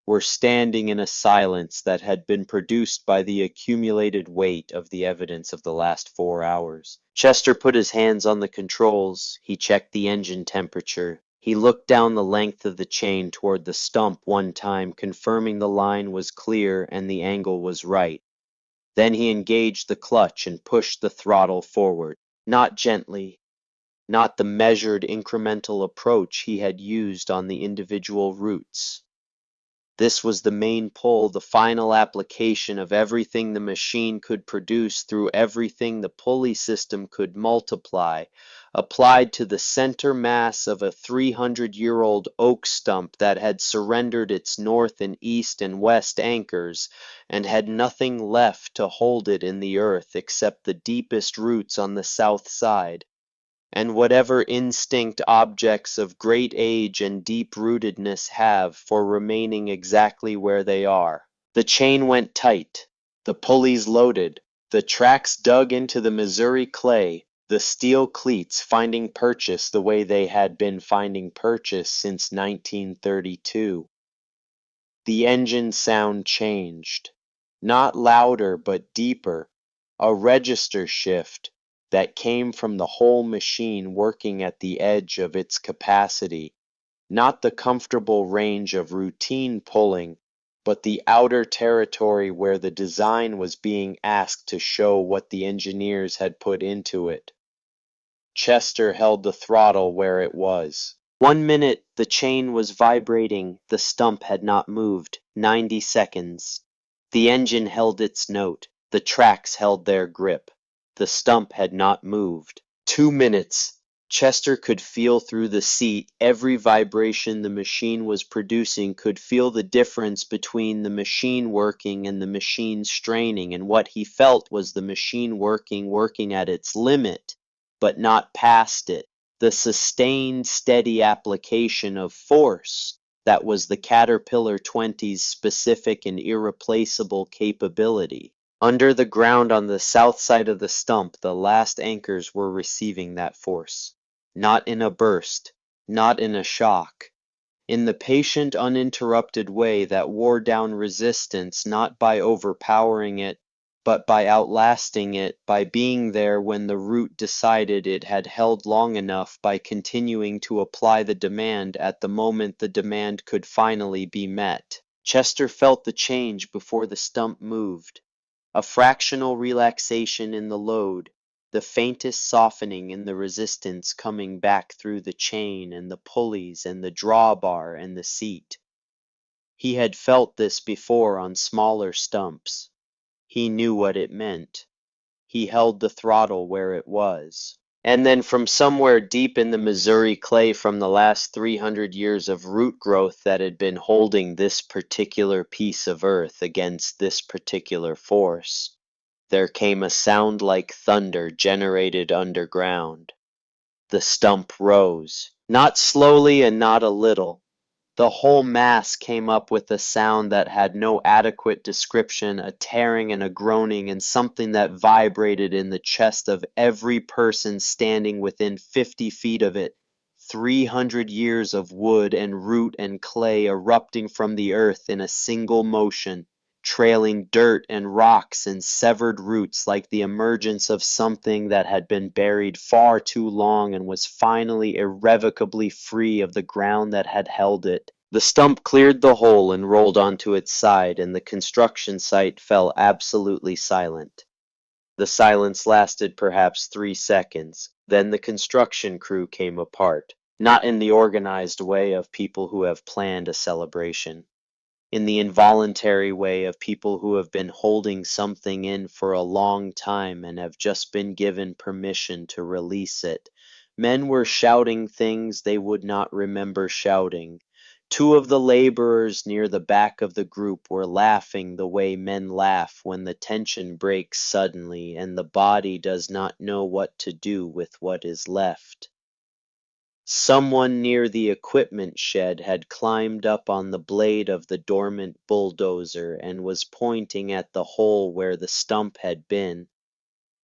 were standing in a silence that had been produced by the accumulated weight of the evidence of the last 4 hours. Chester put his hands on the controls. He checked the engine temperature. He looked down the length of the chain toward the stump one time, confirming the line was clear and the angle was right. Then he engaged the clutch and pushed the throttle forward. Not gently, not the measured incremental approach he had used on the individual routes. This was the main pull, the final application of everything the machine could produce through everything the pulley system could multiply, applied to the center mass of a 300-year-old oak stump that had surrendered its north and east and west anchors and had nothing left to hold it in the earth except the deepest roots on the south side, and whatever instinct objects of great age and deep-rootedness have for remaining exactly where they are. The chain went tight, the pulleys loaded, the tracks dug into the Missouri clay, the steel cleats finding purchase the way they had been finding purchase since 1932. The engine sound changed, not louder but deeper, a register shift that came from the whole machine working at the edge of its capacity, not the comfortable range of routine pulling, but the outer territory where the design was being asked to show what the engineers had put into it. Chester held the throttle where it was. 1 minute the chain was vibrating, the stump had not moved. 90 seconds. The engine held its note, the tracks held their grip. The stump had not moved. 2 minutes. Chester could feel through the seat every vibration the machine was producing, could feel the difference between the machine working and the machine straining, and what he felt was the machine working at its limit, but not past it. The sustained, steady application of force that was the Caterpillar 20's specific and irreplaceable capability. Under the ground on the south side of the stump, the last anchors were receiving that force. Not in a burst, not in a shock. In the patient, uninterrupted way that wore down resistance, not by overpowering it, but by outlasting it, by being there when the root decided it had held long enough, by continuing to apply the demand at the moment the demand could finally be met. Chester felt the change before the stump moved. A fractional relaxation in the load, the faintest softening in the resistance coming back through the chain and the pulleys and the drawbar and the seat. He had felt this before on smaller stumps. He knew what it meant. He held the throttle where it was. And then from somewhere deep in the Missouri clay, from the last 300 years of root growth that had been holding this particular piece of earth against this particular force, there came a sound like thunder generated underground. The stump rose, not slowly and not a little. The whole mass came up with a sound that had no adequate description, a tearing and a groaning, and something that vibrated in the chest of every person standing within 50 feet of it. 300 years of wood and root and clay erupting from the earth in a single motion, trailing dirt and rocks and severed roots like the emergence of something that had been buried far too long and was finally irrevocably free of the ground that had held it. The stump cleared the hole and rolled onto its side, and the construction site fell absolutely silent. The silence lasted perhaps 3 seconds. Then the construction crew came apart, not in the organized way of people who have planned a celebration, in the involuntary way of people who have been holding something in for a long time and have just been given permission to release it. Men were shouting things they would not remember shouting. 2 of the laborers near the back of the group were laughing the way men laugh when the tension breaks suddenly and the body does not know what to do with what is left. Someone near the equipment shed had climbed up on the blade of the dormant bulldozer and was pointing at the hole where the stump had been,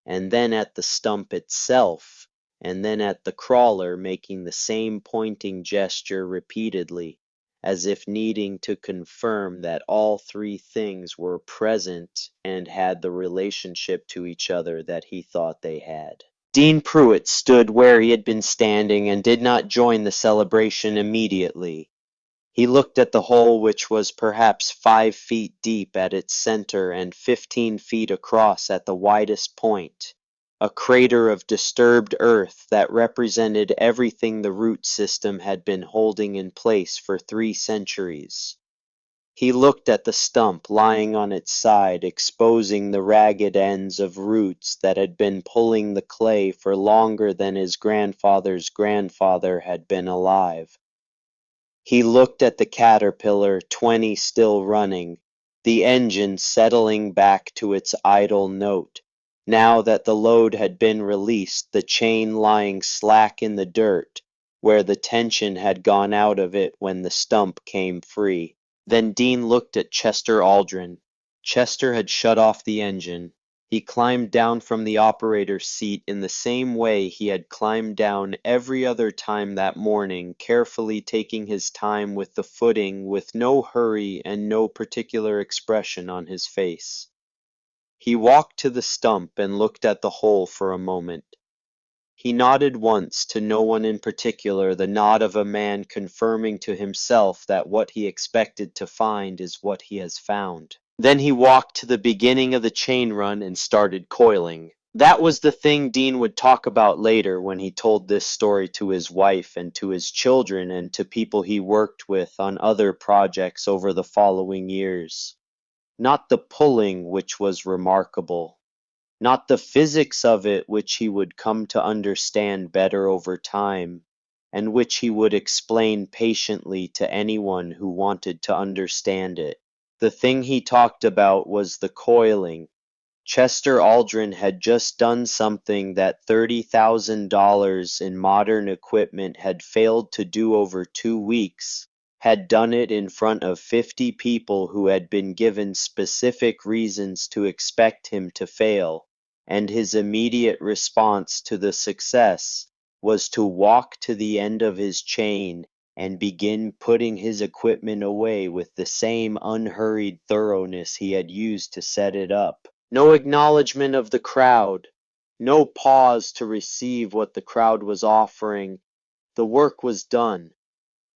and then at the stump itself, and then at the crawler, making the same pointing gesture repeatedly, as if needing to confirm that all 3 things were present and had the relationship to each other that he thought they had. Dean Pruitt stood where he had been standing and did not join the celebration immediately. He looked at the hole, which was perhaps 5 feet deep at its center and 15 feet across at the widest point, a crater of disturbed earth that represented everything the root system had been holding in place for 3 centuries. He looked at the stump lying on its side, exposing the ragged ends of roots that had been pulling the clay for longer than his grandfather's grandfather had been alive. He looked at the caterpillar, 20 still running, the engine settling back to its idle note. Now that the load had been released, the chain lying slack in the dirt, where the tension had gone out of it when the stump came free. Then Dean looked at Chester Aldrin. Chester had shut off the engine. He climbed down from the operator's seat in the same way he had climbed down every other time that morning, carefully taking his time with the footing, with no hurry and no particular expression on his face. He walked to the stump and looked at the hole for a moment. He nodded once to no one in particular, the nod of a man confirming to himself that what he expected to find is what he has found. Then he walked to the beginning of the chain run and started coiling. That was the thing Dean would talk about later when he told this story to his wife and to his children and to people he worked with on other projects over the following years. Not the pulling, which was remarkable. Not the physics of it, which he would come to understand better over time, and which he would explain patiently to anyone who wanted to understand it. The thing he talked about was the coiling. Chester Aldrin had just done something that $30,000 in modern equipment had failed to do over 2 weeks, had done it in front of 50 people who had been given specific reasons to expect him to fail, and his immediate response to the success was to walk to the end of his chain and begin putting his equipment away with the same unhurried thoroughness he had used to set it up. No acknowledgement of the crowd, no pause to receive what the crowd was offering. The work was done.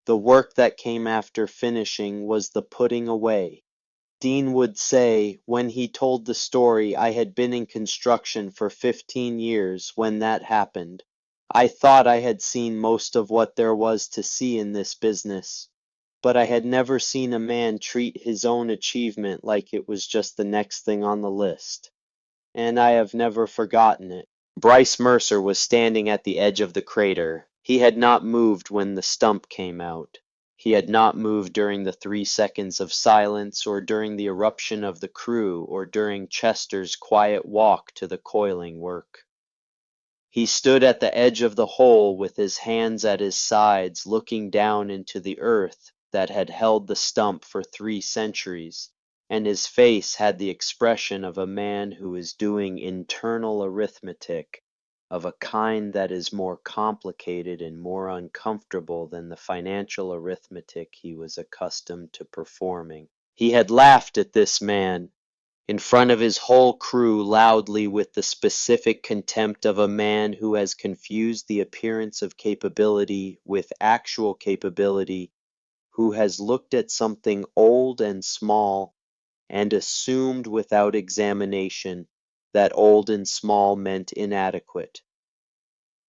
The work that came after finishing was the putting away. Dean would say, when he told the story, I had been in construction for 15 years when that happened. I thought I had seen most of what there was to see in this business, but I had never seen a man treat his own achievement like it was just the next thing on the list. And I have never forgotten it. Bryce Mercer was standing at the edge of the crater. He had not moved when the stump came out. He had not moved during the 3 seconds of silence, or during the eruption of the crew, or during Chester's quiet walk to the coiling work. He stood at the edge of the hole with his hands at his sides, looking down into the earth that had held the stump for 3 centuries, and his face had the expression of a man who is doing internal arithmetic of a kind that is more complicated and more uncomfortable than the financial arithmetic he was accustomed to performing. He had laughed at this man in front of his whole crew loudly with the specific contempt of a man who has confused the appearance of capability with actual capability, who has looked at something old and small and assumed without examination that old and small meant inadequate.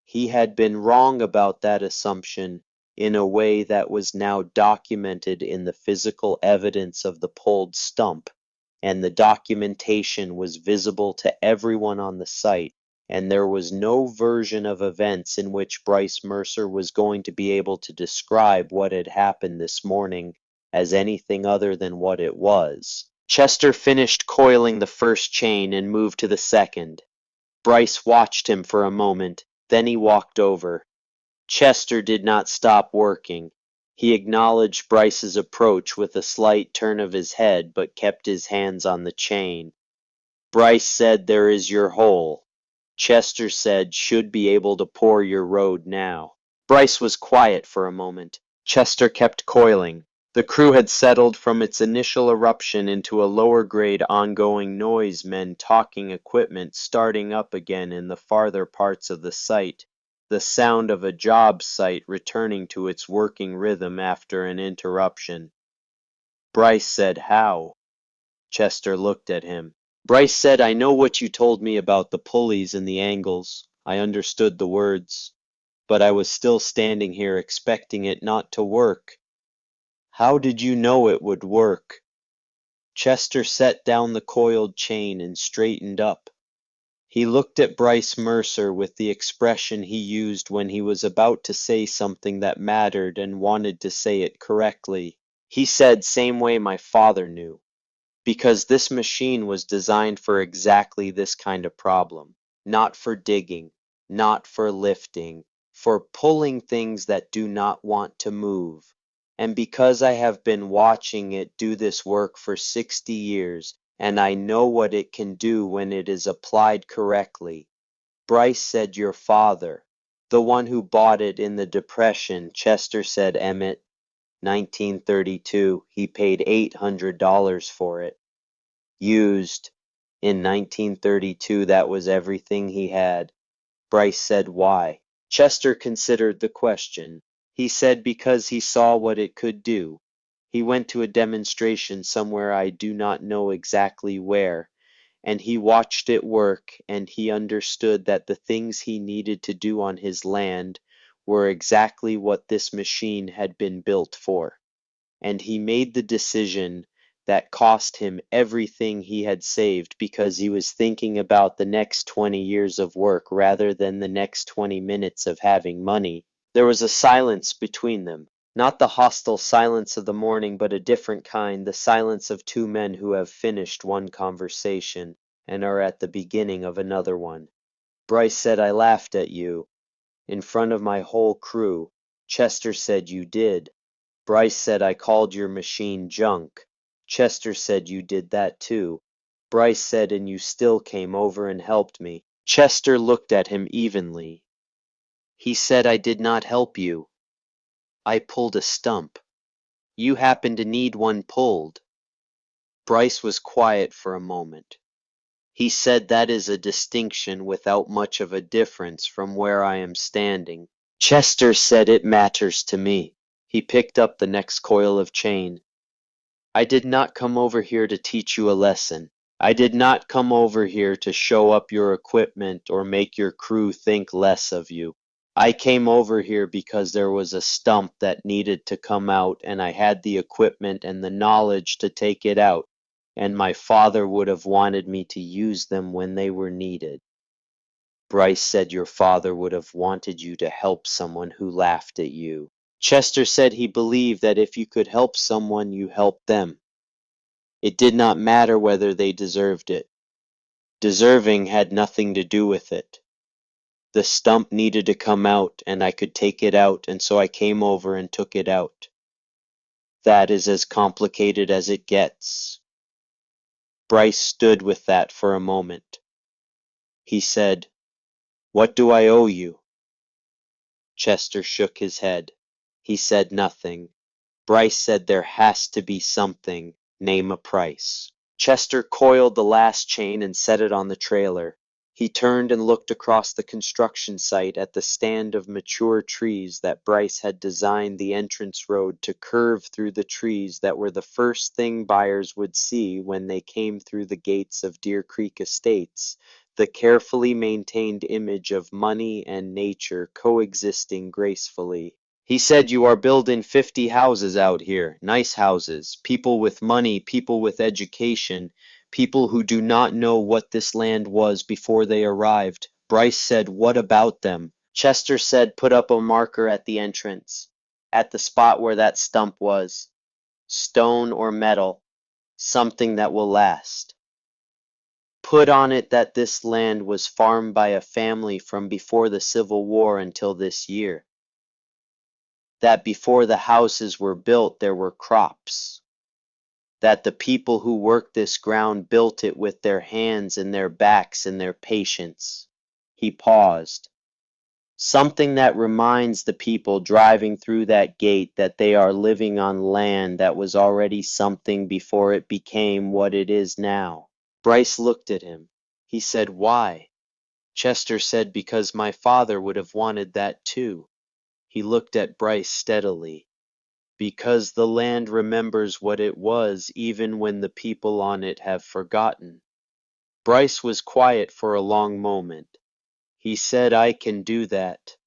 He had been wrong about that assumption in a way that was now documented in the physical evidence of the pulled stump, and the documentation was visible to everyone on the site, and there was no version of events in which Bryce Mercer was going to be able to describe what had happened this morning as anything other than what it was. Chester finished coiling the first chain and moved to the second. Bryce watched him for a moment, then he walked over. Chester did not stop working. He acknowledged Bryce's approach with a slight turn of his head, but kept his hands on the chain. Bryce said, "There is your hole." Chester said, "Should be able to pour your road now." Bryce was quiet for a moment. Chester kept coiling. The crew had settled from its initial eruption into a lower-grade ongoing noise, men talking equipment starting up again in the farther parts of the site, the sound of a job site returning to its working rhythm after an interruption. Bryce said, "How?" Chester looked at him. Bryce said, I know what you told me about the pulleys and the angles. I understood the words, but I was still standing here expecting it not to work. How did you know it would work? Chester set down the coiled chain and straightened up. He looked at Bryce Mercer with the expression he used when he was about to say something that mattered and wanted to say it correctly. He said, same way my father knew. Because this machine was designed for exactly this kind of problem. Not for digging, not for lifting, for pulling things that do not want to move. And because I have been watching it do this work for 60 years, and I know what it can do when it is applied correctly. Bryce said your father, the one who bought it in the Depression, Chester said Emmett, 1932, he paid $800 for it. Used. In 1932, that was everything he had. Bryce said why. Chester considered the question. He said because he saw what it could do. He went to a demonstration somewhere I do not know exactly where, and he watched it work, and he understood that the things he needed to do on his land were exactly what this machine had been built for. And he made the decision that cost him everything he had saved because he was thinking about the next 20 years of work rather than the next 20 minutes of having money. There was a silence between them, not the hostile silence of the morning, but a different kind, the silence of two men who have finished one conversation and are at the beginning of another one. Bryce said, I laughed at you. In front of my whole crew. Chester said you did. Bryce said I called your machine junk. Chester said you did that too. Bryce said and you still came over and helped me. Chester looked at him evenly. He said I did not help you. I pulled a stump. You happened to need one pulled. Bryce was quiet for a moment. He said that is a distinction without much of a difference from where I am standing. Chester said it matters to me. He picked up the next coil of chain. I did not come over here to teach you a lesson. I did not come over here to show up your equipment or make your crew think less of you. I came over here because there was a stump that needed to come out and I had the equipment and the knowledge to take it out, and my father would have wanted me to use them when they were needed. Bryce said your father would have wanted you to help someone who laughed at you. Chester said he believed that if you could help someone, you helped them. It did not matter whether they deserved it. Deserving had nothing to do with it. The stump needed to come out, and I could take it out, and so I came over and took it out. That is as complicated as it gets. Bryce stood with that for a moment. He said, What do I owe you? Chester shook his head. He said nothing. Bryce said there has to be something. Name a price. Chester coiled the last chain and set it on the trailer. He turned and looked across the construction site at the stand of mature trees that Bryce had designed the entrance road to curve through the trees that were the first thing buyers would see when they came through the gates of Deer Creek Estates, the carefully maintained image of money and nature coexisting gracefully. He said you are building 50 houses out here, nice houses, people with money, people with education, people who do not know what this land was before they arrived. Bryce said, what about them? Chester said, put up a marker at the entrance, at the spot where that stump was. Stone or metal, something that will last. Put on it that this land was farmed by a family from before the Civil War until this year. That before the houses were built there were crops, that the people who worked this ground built it with their hands and their backs and their patience. He paused. Something that reminds the people driving through that gate that they are living on land that was already something before it became what it is now. Bryce looked at him. He said, why? Chester said, because my father would have wanted that too. He looked at Bryce steadily. Because the land remembers what it was even when the people on it have forgotten. Bryce was quiet for a long moment. He said, "I can do that."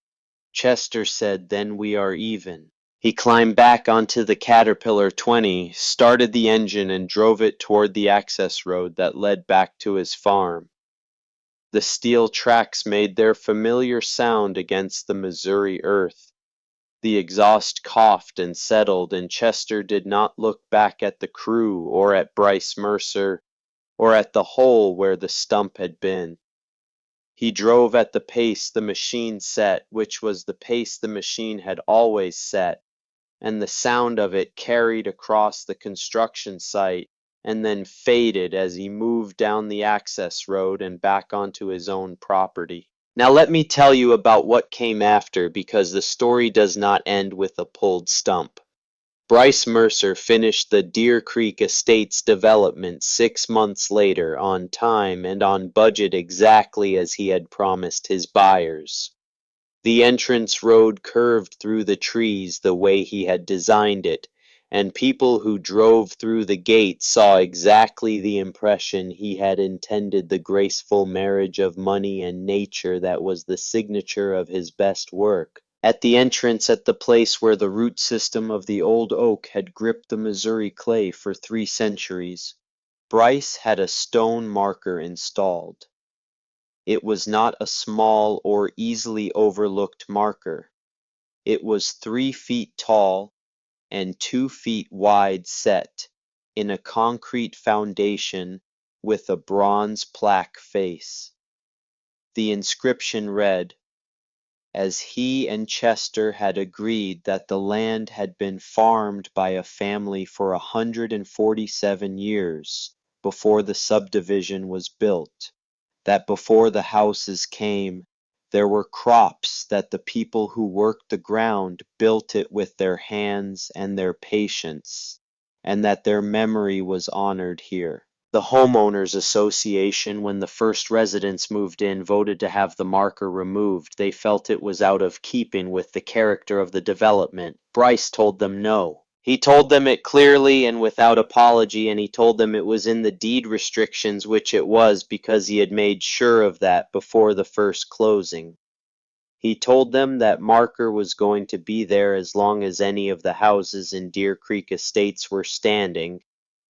Chester said, "Then we are even." He climbed back onto the Caterpillar 20, started the engine, and drove it toward the access road that led back to his farm. The steel tracks made their familiar sound against the Missouri earth. The exhaust coughed and settled, and Chester did not look back at the crew or at Bryce Mercer or at the hole where the stump had been. He drove at the pace the machine set, which was the pace the machine had always set, and the sound of it carried across the construction site and then faded as he moved down the access road and back onto his own property. Now let me tell you about what came after, because the story does not end with a pulled stump. Bryce Mercer finished the Deer Creek Estates development 6 months later, on time and on budget, exactly as he had promised his buyers. The entrance road curved through the trees the way he had designed it, and people who drove through the gate saw exactly the impression he had intended, the graceful marriage of money and nature that was the signature of his best work. At the entrance, at the place where the root system of the old oak had gripped the Missouri clay for 3 centuries, Bryce had a stone marker installed. It was not a small or easily overlooked marker. It was 3 feet tall and 2 feet wide, set in a concrete foundation with a bronze plaque face. The inscription read, "As he and Chester had agreed that the land had been farmed by a family for 147 years before the subdivision was built, that before the houses came, there were crops, that the people who worked the ground built it with their hands and their patience, and that their memory was honored here." The homeowners association, when the first residents moved in, voted to have the marker removed. They felt it was out of keeping with the character of the development. Bryce told them no. He told them it clearly and without apology, and he told them it was in the deed restrictions, which it was, because he had made sure of that before the first closing. He told them that marker was going to be there as long as any of the houses in Deer Creek Estates were standing,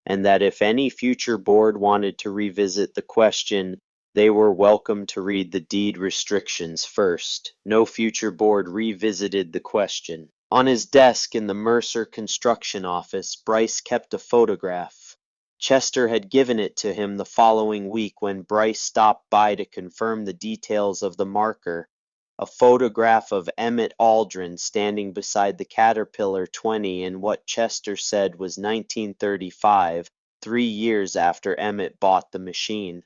and that if any future board wanted to revisit the question, they were welcome to read the deed restrictions first. No future board revisited the question. On his desk in the Mercer construction office, Bryce kept a photograph. Chester had given it to him the following week when Bryce stopped by to confirm the details of the marker. A photograph of Emmett Aldrin standing beside the Caterpillar 20 in what Chester said was 1935, 3 years after Emmett bought the machine.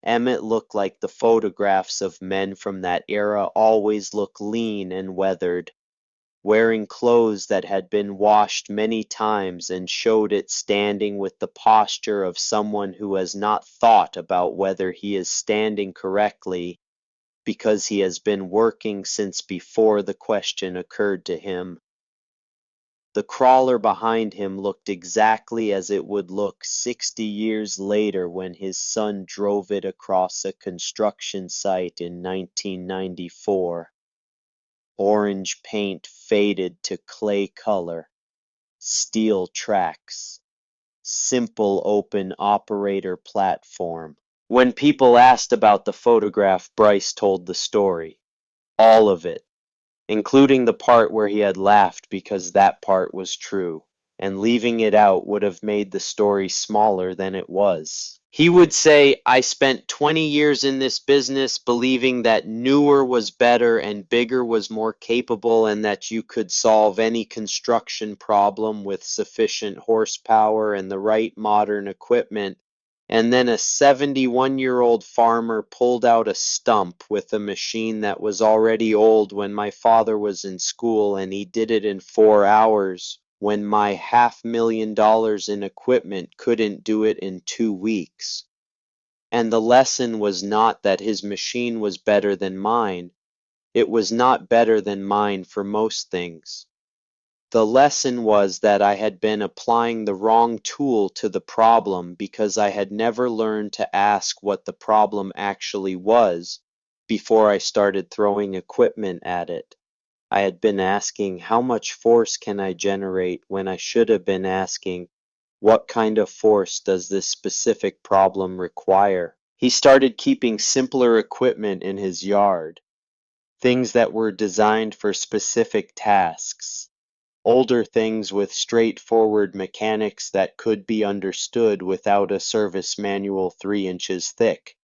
Emmett looked like the photographs of men from that era always look, lean and weathered, wearing clothes that had been washed many times, and showed it standing with the posture of someone who has not thought about whether he is standing correctly, because he has been working since before the question occurred to him. The crawler behind him looked exactly as it would look 60 years later when his son drove it across a construction site in 1994. Orange paint faded to clay color, steel tracks, simple open operator platform. When people asked about the photograph, Bryce told the story. All of it, including the part where he had laughed, because that part was true, and leaving it out would have made the story smaller than it was. He would say, "I spent 20 years in this business believing that newer was better and bigger was more capable, and that you could solve any construction problem with sufficient horsepower and the right modern equipment. And then a 71-year-old farmer pulled out a stump with a machine that was already old when my father was in school, and he did it in 4 hours, when my $500,000 in equipment couldn't do it in 2 weeks. And the lesson was not that his machine was better than mine. It was not better than mine for most things. The lesson was that I had been applying the wrong tool to the problem because I had never learned to ask what the problem actually was before I started throwing equipment at it. I had been asking, how much force can I generate, when I should have been asking, what kind of force does this specific problem require? He started keeping simpler equipment in his yard, things that were designed for specific tasks, older things with straightforward mechanics that could be understood without a service manual 3 inches thick.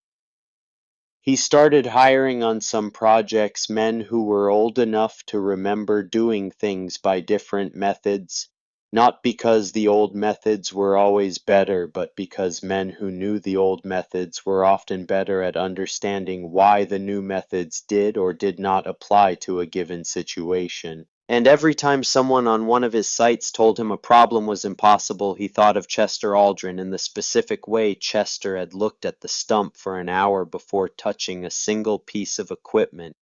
He started hiring on some projects men who were old enough to remember doing things by different methods, not because the old methods were always better, but because men who knew the old methods were often better at understanding why the new methods did or did not apply to a given situation. And every time someone on one of his sites told him a problem was impossible, he thought of Chester Aldrin and the specific way Chester had looked at the stump for an hour before touching a single piece of equipment,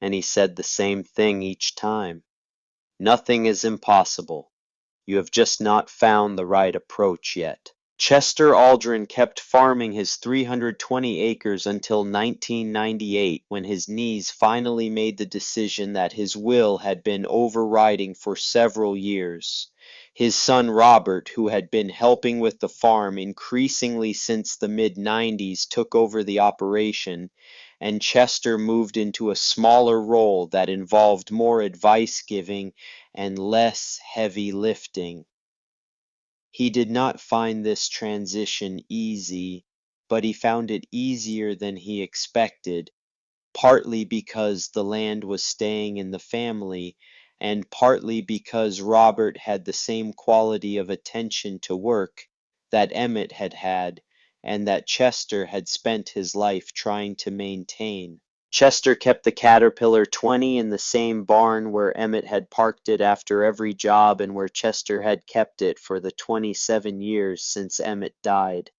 and he said the same thing each time. Nothing is impossible. You have just not found the right approach yet. Chester Aldrin kept farming his 320 acres until 1998, when his knees finally made the decision that his will had been overriding for several years. His son Robert, who had been helping with the farm increasingly since the mid-90s, took over the operation, and Chester moved into a smaller role that involved more advice giving and less heavy lifting. He did not find this transition easy, but he found it easier than he expected, partly because the land was staying in the family, and partly because Robert had the same quality of attention to work that Emmett had had, and that Chester had spent his life trying to maintain. Chester kept the Caterpillar 20 in the same barn where Emmett had parked it after every job and where Chester had kept it for the 27 years since Emmett died.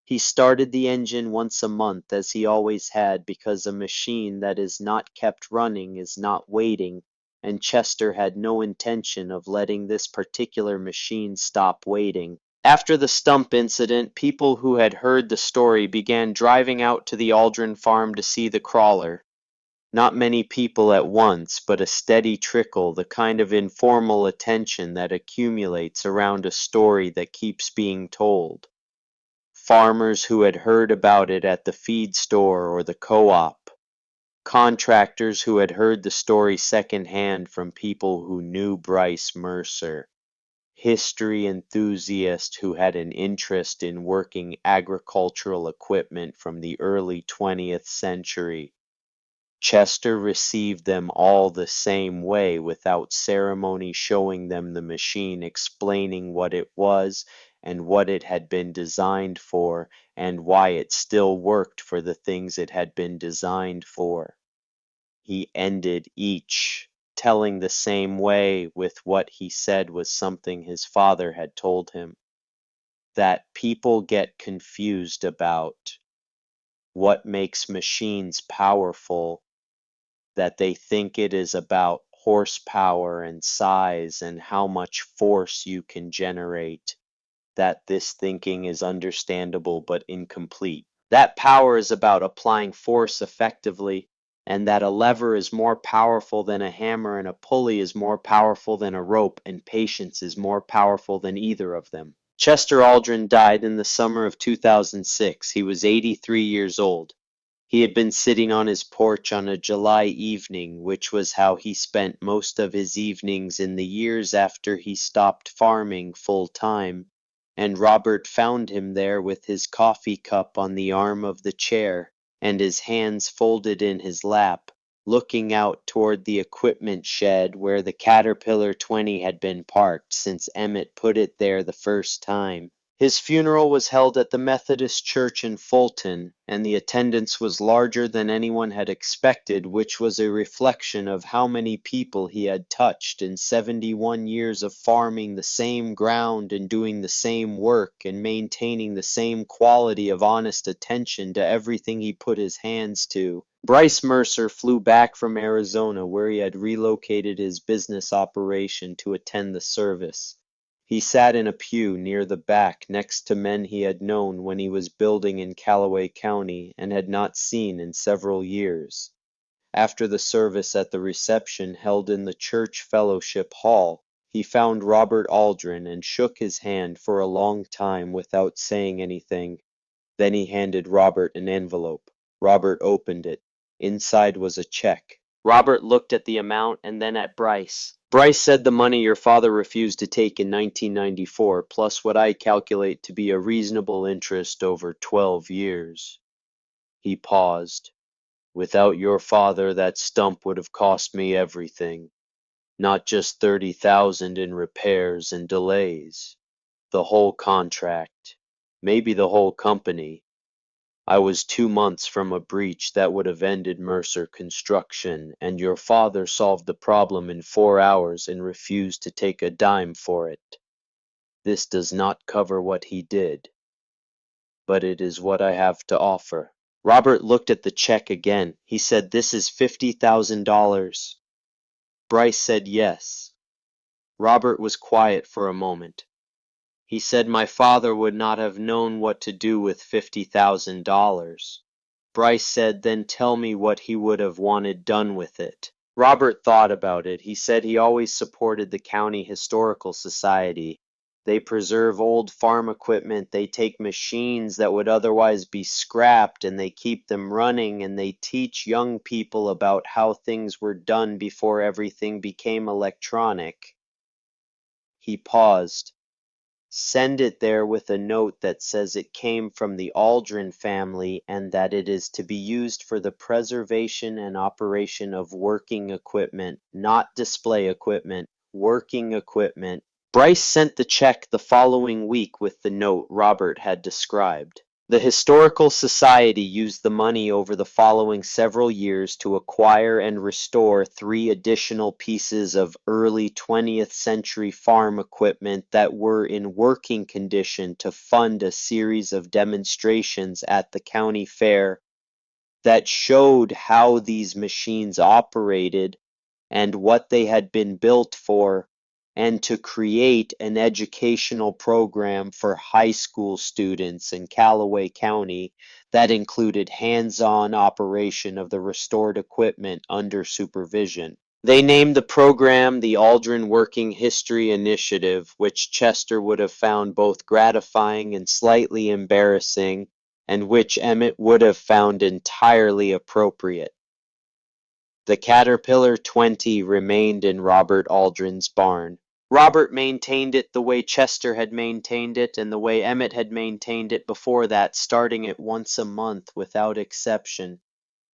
He started the engine once a month, as he always had, because a machine that is not kept running is not waiting, and Chester had no intention of letting this particular machine stop waiting. After the Stump incident, people who had heard the story began driving out to the Aldrin farm to see the crawler. Not many people at once, but a steady trickle, the kind of informal attention that accumulates around a story that keeps being told. Farmers who had heard about it at the feed store or the co-op. Contractors who had heard the story secondhand from people who knew Bryce Mercer. History enthusiasts who had an interest in working agricultural equipment from the early 20th century. Chester received them all the same way, without ceremony, showing them the machine, explaining what it was and what it had been designed for, and why it still worked for the things it had been designed for. He ended each telling the same way with what he said was something his father had told him, that people get confused about what makes machines powerful, that they think it is about horsepower and size and how much force you can generate, that this thinking is understandable but incomplete. That power is about applying force effectively, and that a lever is more powerful than a hammer, and a pulley is more powerful than a rope, and patience is more powerful than either of them. Chester Aldrin died in the summer of 2006. He was 83 years old. He had been sitting on his porch on a July evening, which was how he spent most of his evenings in the years after he stopped farming full time, and Robert found him there with his coffee cup on the arm of the chair and his hands folded in his lap, looking out toward the equipment shed where the Caterpillar 20 had been parked since Emmett put it there the first time. His funeral was held at the Methodist Church in Fulton, and the attendance was larger than anyone had expected, which was a reflection of how many people he had touched in 71 years of farming the same ground and doing the same work and maintaining the same quality of honest attention to everything he put his hands to. Bryce Mercer flew back from Arizona, where he had relocated his business operation, to attend the service. He sat in a pew near the back next to men he had known when he was building in Callaway County and had not seen in several years. After the service at the reception held in the church fellowship hall, he found Robert Aldrin and shook his hand for a long time without saying anything. Then he handed Robert an envelope. Robert opened it. Inside was a check. Robert looked at the amount and then at Bryce. Bryce said the money your father refused to take in 1994, plus what I calculate to be a reasonable interest over 12 years. He paused. Without your father, that stump would have cost me everything. Not just 30,000 in repairs and delays. The whole contract. Maybe the whole company. I was 2 months from a breach that would have ended Mercer Construction, and your father solved the problem in 4 hours and refused to take a dime for it. This does not cover what he did, but it is what I have to offer. Robert looked at the check again. He said, "This is $50,000. Bryce said yes. Robert was quiet for a moment. He said my father would not have known what to do with $50,000. Bryce said, "Then tell me what he would have wanted done with it." Robert thought about it. He said he always supported the County Historical Society. They preserve old farm equipment, they take machines that would otherwise be scrapped and they keep them running, and they teach young people about how things were done before everything became electronic. He paused. Send it there with a note that says it came from the Aldrin family and that it is to be used for the preservation and operation of working equipment, not display equipment, working equipment. Bryce sent the check the following week with the note Robert had described. The Historical Society used the money over the following several years to acquire and restore 3 additional pieces of early 20th century farm equipment that were in working condition to fund a series of demonstrations at the county fair that showed how these machines operated and what they had been built for, and to create an educational program for high school students in Callaway County that included hands-on operation of the restored equipment under supervision. They named the program the Aldrin Working History Initiative, which Chester would have found both gratifying and slightly embarrassing, and which Emmett would have found entirely appropriate. The Caterpillar 20 remained in Robert Aldrin's barn. Robert maintained it the way Chester had maintained it and the way Emmett had maintained it before that, starting it once a month without exception,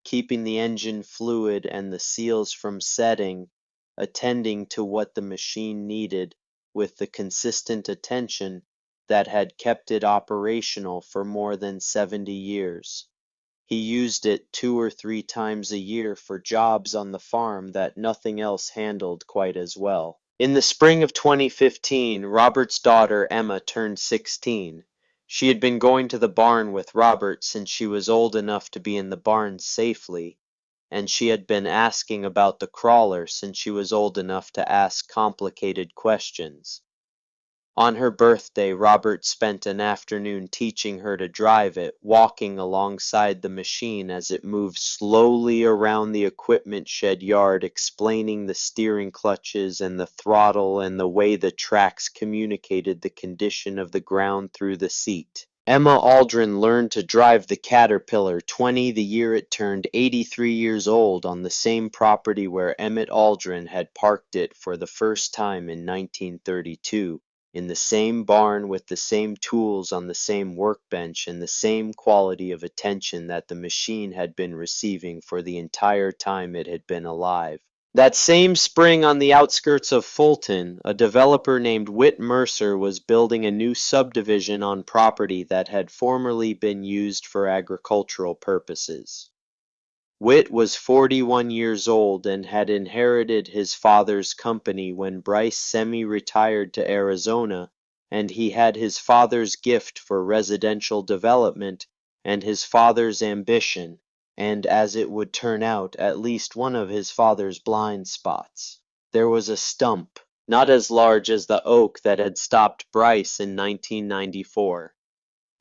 keeping the engine fluid and the seals from setting, attending to what the machine needed with the consistent attention that had kept it operational for more than 70 years. He used it 2 or 3 times a year for jobs on the farm that nothing else handled quite as well. In the spring of 2015, Robert's daughter Emma turned 16. She had been going to the barn with Robert since she was old enough to be in the barn safely, and she had been asking about the crawler since she was old enough to ask complicated questions. On her birthday, Robert spent an afternoon teaching her to drive it, walking alongside the machine as it moved slowly around the equipment shed yard, explaining the steering clutches and the throttle and the way the tracks communicated the condition of the ground through the seat. Emma Aldrin learned to drive the Caterpillar 20 the year it turned 83 years old on the same property where Emmett Aldrin had parked it for the first time in 1932. In the same barn with the same tools on the same workbench and the same quality of attention that the machine had been receiving for the entire time it had been alive. That same spring on the outskirts of Fulton, a developer named Whit Mercer was building a new subdivision on property that had formerly been used for agricultural purposes. Whit was 41 years old and had inherited his father's company when Bryce semi-retired to Arizona, and he had his father's gift for residential development and his father's ambition, and as it would turn out, at least one of his father's blind spots. There was a stump, not as large as the oak that had stopped Bryce in 1994.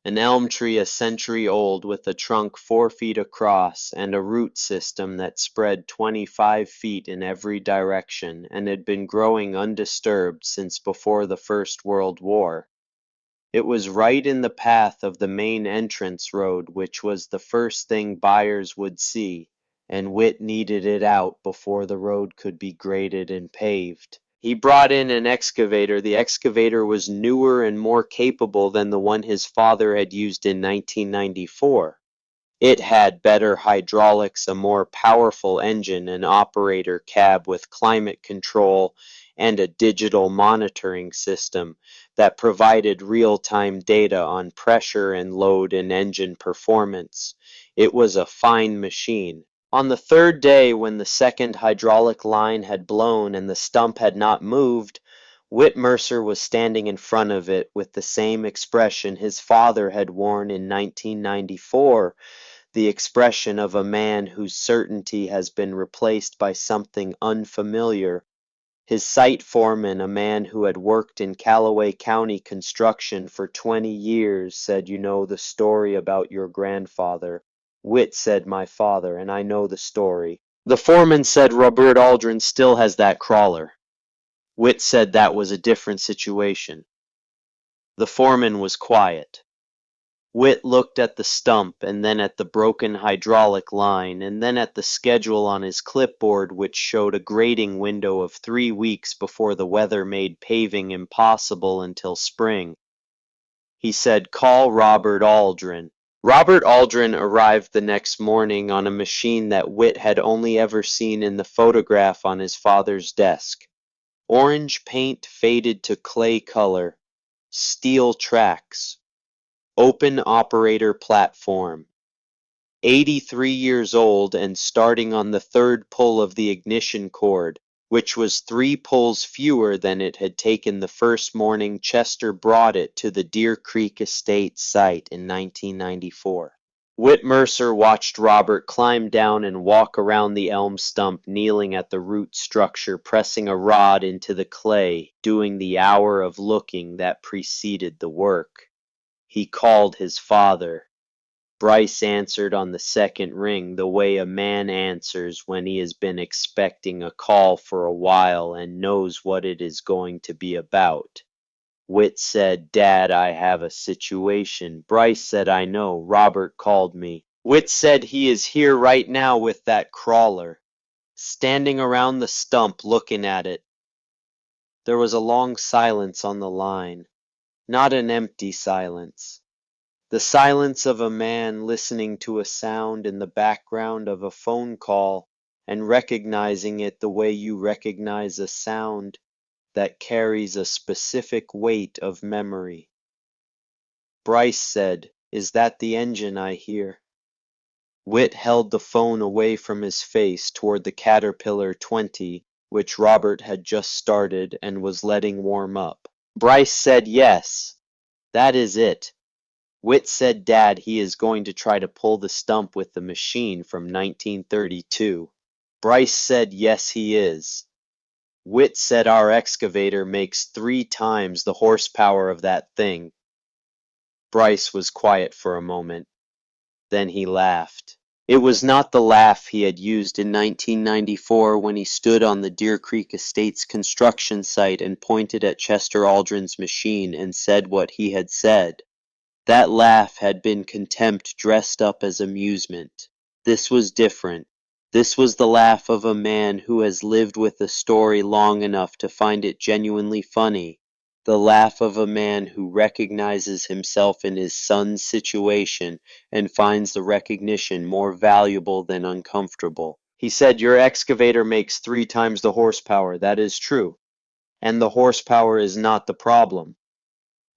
An elm tree a century old with a trunk 4 feet across and a root system that spread 25 feet in every direction and had been growing undisturbed since before the First World War. It was right in the path of the main entrance road, which was the first thing buyers would see, and Whit needed it out before the road could be graded and paved. He brought in an excavator. The excavator was newer and more capable than the one his father had used in 1994. It had better hydraulics, a more powerful engine, an operator cab with climate control, and a digital monitoring system that provided real-time data on pressure and load and engine performance. It was a fine machine. On the third day, when the second hydraulic line had blown and the stump had not moved, Whit Mercer was standing in front of it with the same expression his father had worn in 1994, the expression of a man whose certainty has been replaced by something unfamiliar. His site foreman, a man who had worked in Callaway County construction for 20 years, said, "You know the story about your grandfather." Whit said, "My father, and I know the story." The foreman said, "Robert Aldrin still has that crawler." Whit said that was a different situation. The foreman was quiet. Whit looked at the stump, and then at the broken hydraulic line, and then at the schedule on his clipboard, which showed a grading window of 3 weeks before the weather made paving impossible until spring. He said, "Call Robert Aldrin." Robert Aldrin arrived the next morning on a machine that Whit had only ever seen in the photograph on his father's desk. Orange paint faded to clay color, steel tracks, open operator platform. 83 years old and starting on the third pull of the ignition cord, which was 3 pulls fewer than it had taken the first morning Chester brought it to the Deer Creek Estate site in 1994. Whit Mercer watched Robert climb down and walk around the elm stump, kneeling at the root structure, pressing a rod into the clay, doing the hour of looking that preceded the work. He called his father. Bryce answered on the second ring the way a man answers when he has been expecting a call for a while and knows what it is going to be about. Whit said, "Dad, I have a situation." Bryce said, "I know. Robert called me." Whit said, "He is here right now with that crawler, standing around the stump looking at it." There was a long silence on the line, not an empty silence. The silence of a man listening to a sound in the background of a phone call and recognizing it the way you recognize a sound that carries a specific weight of memory. Bryce said, "Is that the engine I hear?" Whit held the phone away from his face toward the Caterpillar 20, which Robert had just started and was letting warm up. Bryce said, "Yes, that is it." Whit said, "Dad, he is going to try to pull the stump with the machine from 1932. Bryce said, "Yes, he is." Whit said, "Our excavator makes 3 times the horsepower of that thing." Bryce was quiet for a moment. Then he laughed. It was not the laugh he had used in 1994 when he stood on the Deer Creek Estate's construction site and pointed at Chester Aldrin's machine and said what he had said. That laugh had been contempt dressed up as amusement. This was different. This was the laugh of a man who has lived with a story long enough to find it genuinely funny. The laugh of a man who recognizes himself in his son's situation and finds the recognition more valuable than uncomfortable. He said, "Your excavator makes 3 times the horsepower. That is true. And the horsepower is not the problem."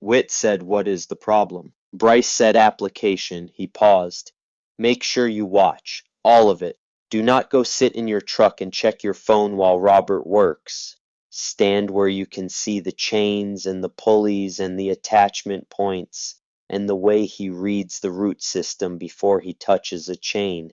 Whit said, "What is the problem?" Bryce said, "Application." He paused. "Make sure you watch. All of it. Do not go sit in your truck and check your phone while Robert works. Stand where you can see the chains and the pulleys and the attachment points and the way he reads the root system before he touches a chain.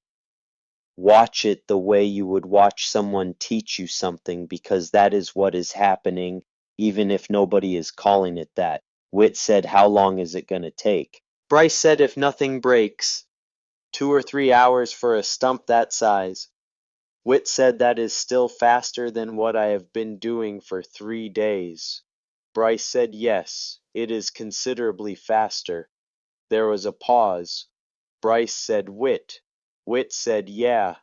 Watch it the way you would watch someone teach you something, because that is what is happening, even if nobody is calling it that." Whit said, "How long is it going to take?" Bryce said, "If nothing breaks, 2 or 3 hours for a stump that size." Whit said, "That is still faster than what I have been doing for 3 days." Bryce said, "Yes, it is considerably faster." There was a pause. Bryce said, "Whit." Whit said, "Yeah."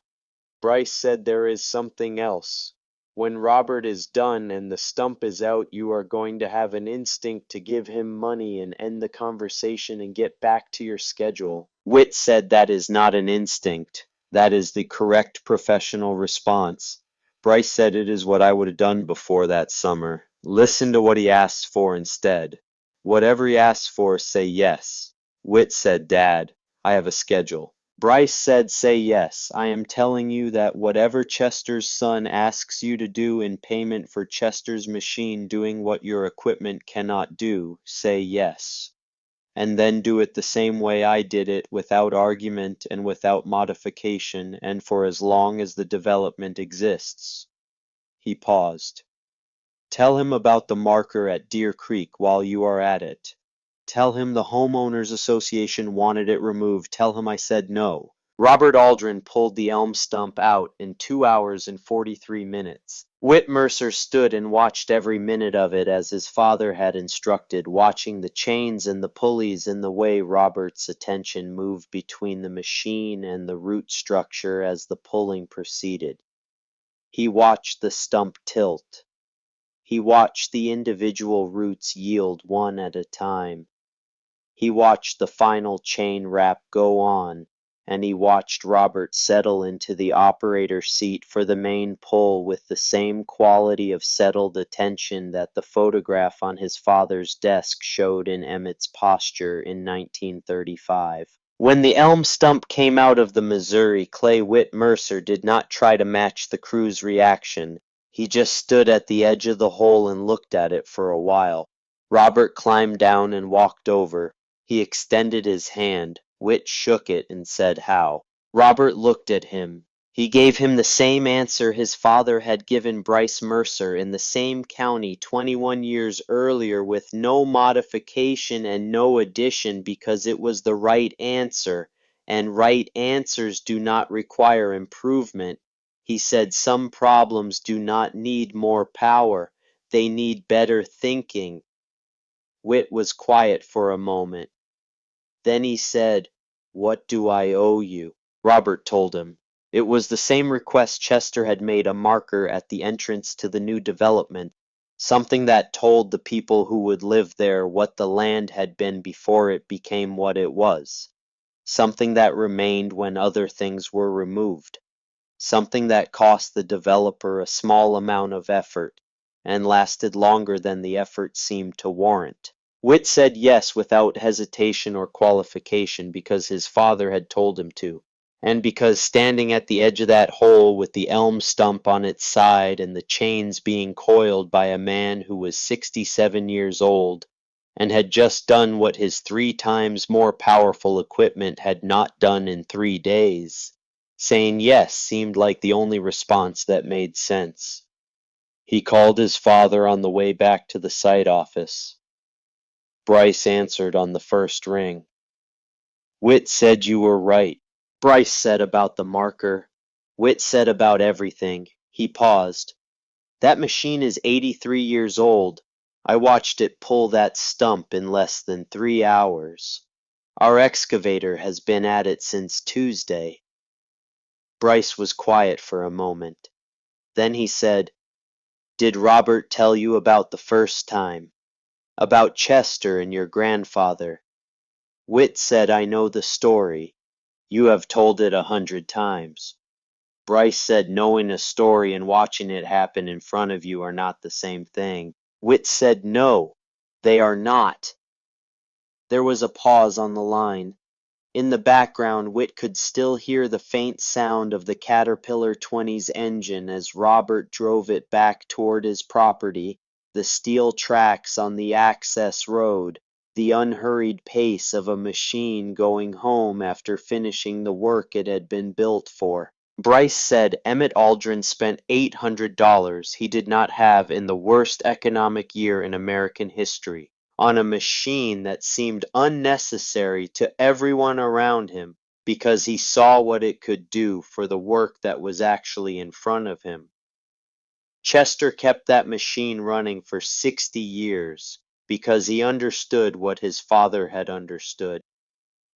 Bryce said, "There is something else. When Robert is done and the stump is out, you are going to have an instinct to give him money and end the conversation and get back to your schedule." Whit said, "That is not an instinct. That is the correct professional response." Bryce said, "It is what I would have done before that summer. Listen to what he asks for instead. Whatever he asks for, say yes." Whit said, "Dad, I have a schedule." Bryce said, "Say yes. I am telling you that whatever Chester's son asks you to do in payment for Chester's machine doing what your equipment cannot do, say yes. And then do it the same way I did it, without argument and without modification, and for as long as the development exists." He paused. "Tell him about the marker at Deer Creek while you are at it. Tell him the homeowners association wanted it removed. Tell him I said no." Robert Aldrin pulled the elm stump out in 2 hours and 43 minutes. Whit Mercer stood and watched every minute of it as his father had instructed, watching the chains and the pulleys and the way Robert's attention moved between the machine and the root structure as the pulling proceeded. He watched the stump tilt. He watched the individual roots yield one at a time. He watched the final chain wrap go on, and he watched Robert settle into the operator seat for the main pull with the same quality of settled attention that the photograph on his father's desk showed in Emmett's posture in 1935. When the elm stump came out of the Missouri, Clay Whit Mercer did not try to match the crew's reaction. He just stood at the edge of the hole and looked at it for a while. Robert climbed down and walked over. He extended his hand. Whit shook it and said, "How?" Robert looked at him. He gave him the same answer his father had given Bryce Mercer in the same county 21 years earlier, with no modification and no addition, because it was the right answer, and right answers do not require improvement. He said, "Some problems do not need more power. They need better thinking." Whit was quiet for a moment. Then he said, "What do I owe you?" Robert told him. It was the same request Chester had made, a marker at the entrance to the new development, something that told the people who would live there what the land had been before it became what it was, something that remained when other things were removed, something that cost the developer a small amount of effort and lasted longer than the effort seemed to warrant. Whit said yes without hesitation or qualification, because his father had told him to, and because standing at the edge of that hole with the elm stump on its side and the chains being coiled by a man who was 67 years old and had just done what his 3 times more powerful equipment had not done in 3 days, saying yes seemed like the only response that made sense. He called his father on the way back to the site office. Bryce answered on the first ring. "Whit said you were right." Bryce said about the marker. Whit said about everything. He paused. "That machine is 83 years old. I watched it pull that stump in less than 3 hours. Our excavator has been at it since Tuesday." Bryce was quiet for a moment. Then he said, "Did Robert tell you about the first time? About Chester and your grandfather?" Whit said, "I know the story. You have told it 100 times." Bryce said knowing a story and watching it happen in front of you are not the same thing. Whit said no, they are not. There was a pause on the line. In the background, Whit could still hear the faint sound of the Caterpillar 20's engine as Robert drove it back toward his property, the steel tracks on the access road, the unhurried pace of a machine going home after finishing the work it had been built for. Bryce said Emmett Aldrin spent $800 he did not have in the worst economic year in American history on a machine that seemed unnecessary to everyone around him because he saw what it could do for the work that was actually in front of him. Chester kept that machine running for 60 years because he understood what his father had understood.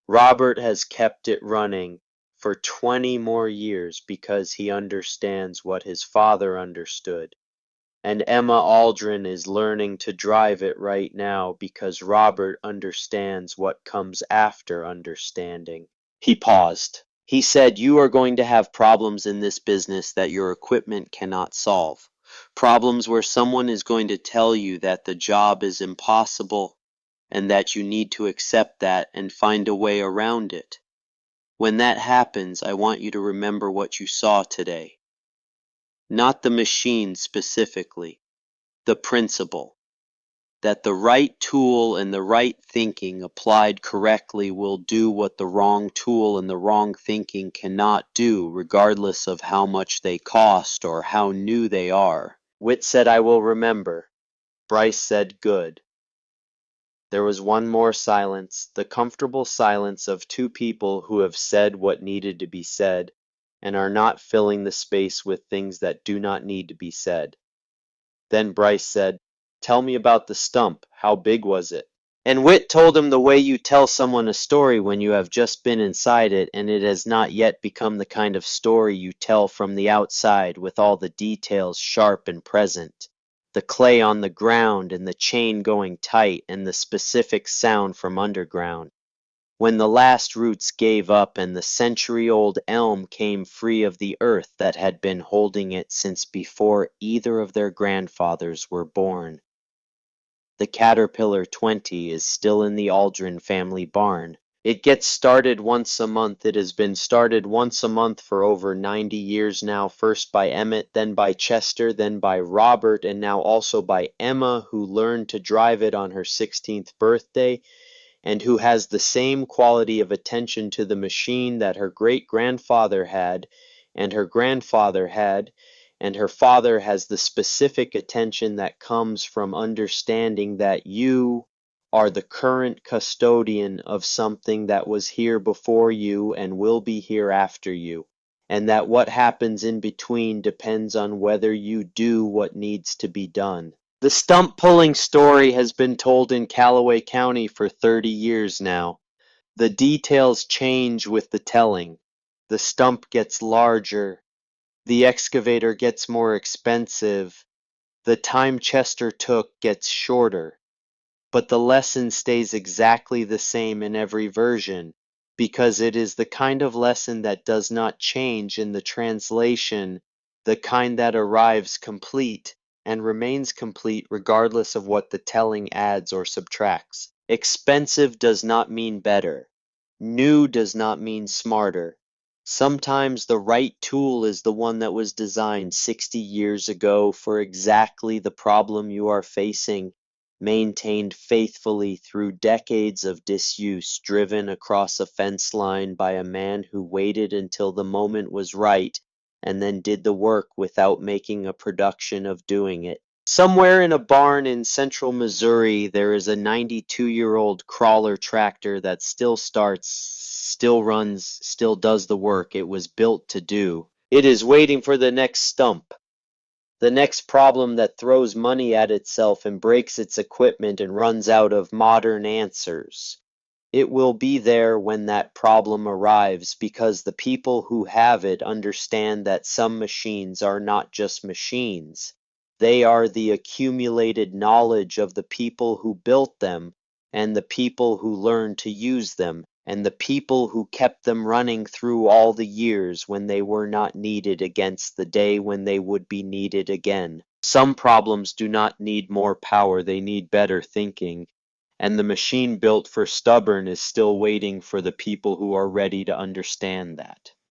Robert has kept it running for 20 more years because he understands what his father understood. And Emma Aldrin is learning to drive it right now because Robert understands what comes after understanding. He paused. He said, "You are going to have problems in this business that your equipment cannot solve. Problems where someone is going to tell you that the job is impossible and that you need to accept that and find a way around it. When that happens, I want you to remember what you saw today. Not the machine specifically. The principle that the right tool and the right thinking applied correctly will do what the wrong tool and the wrong thinking cannot do, regardless of how much they cost or how new they are." Whit said, "I will remember." Bryce said, "Good." There was one more silence, the comfortable silence of two people who have said what needed to be said and are not filling the space with things that do not need to be said. Then Bryce said, "Tell me about the stump. How big was it?" And Whit told him the way you tell someone a story when you have just been inside it and it has not yet become the kind of story you tell from the outside with all the details sharp and present. The clay on the ground and the chain going tight and the specific sound from underground. When the last roots gave up and the century-old elm came free of the earth that had been holding it since before either of their grandfathers were born. The Caterpillar 20 is still in the Aldrin family barn. It gets started once a month. It has been started once a month for over 90 years now, first by Emmett, then by Chester, then by Robert, and now also by Emma, who learned to drive it on her 16th birthday, and who has the same quality of attention to the machine that her great-grandfather had, and her grandfather had, and her father has the specific attention that comes from understanding that you are the current custodian of something that was here before you and will be here after you, and that what happens in between depends on whether you do what needs to be done. The stump pulling story has been told in Callaway County for 30 years now. The details change with the telling. The stump gets larger. The excavator gets more expensive. The time Chester took gets shorter. But the lesson stays exactly the same in every version, because it is the kind of lesson that does not change in the translation, the kind that arrives complete and remains complete regardless of what the telling adds or subtracts. Expensive does not mean better. New does not mean smarter. Sometimes the right tool is the one that was designed 60 years ago for exactly the problem you are facing, maintained faithfully through decades of disuse, driven across a fence line by a man who waited until the moment was right and then did the work without making a production of doing it. Somewhere in a barn in central Missouri, there is a 92-year-old crawler tractor that still starts, still runs, still does the work it was built to do. It is waiting for the next stump, the next problem that throws money at itself and breaks its equipment and runs out of modern answers. It will be there when that problem arrives because the people who have it understand that some machines are not just machines. They are the accumulated knowledge of the people who built them and the people who learn to use them. and the people who kept them running through all the years when they were not needed against the day when they would be needed again. Some problems do not need more power, they need better thinking, and the machine built for stubborn is still waiting for the people who are ready to understand that.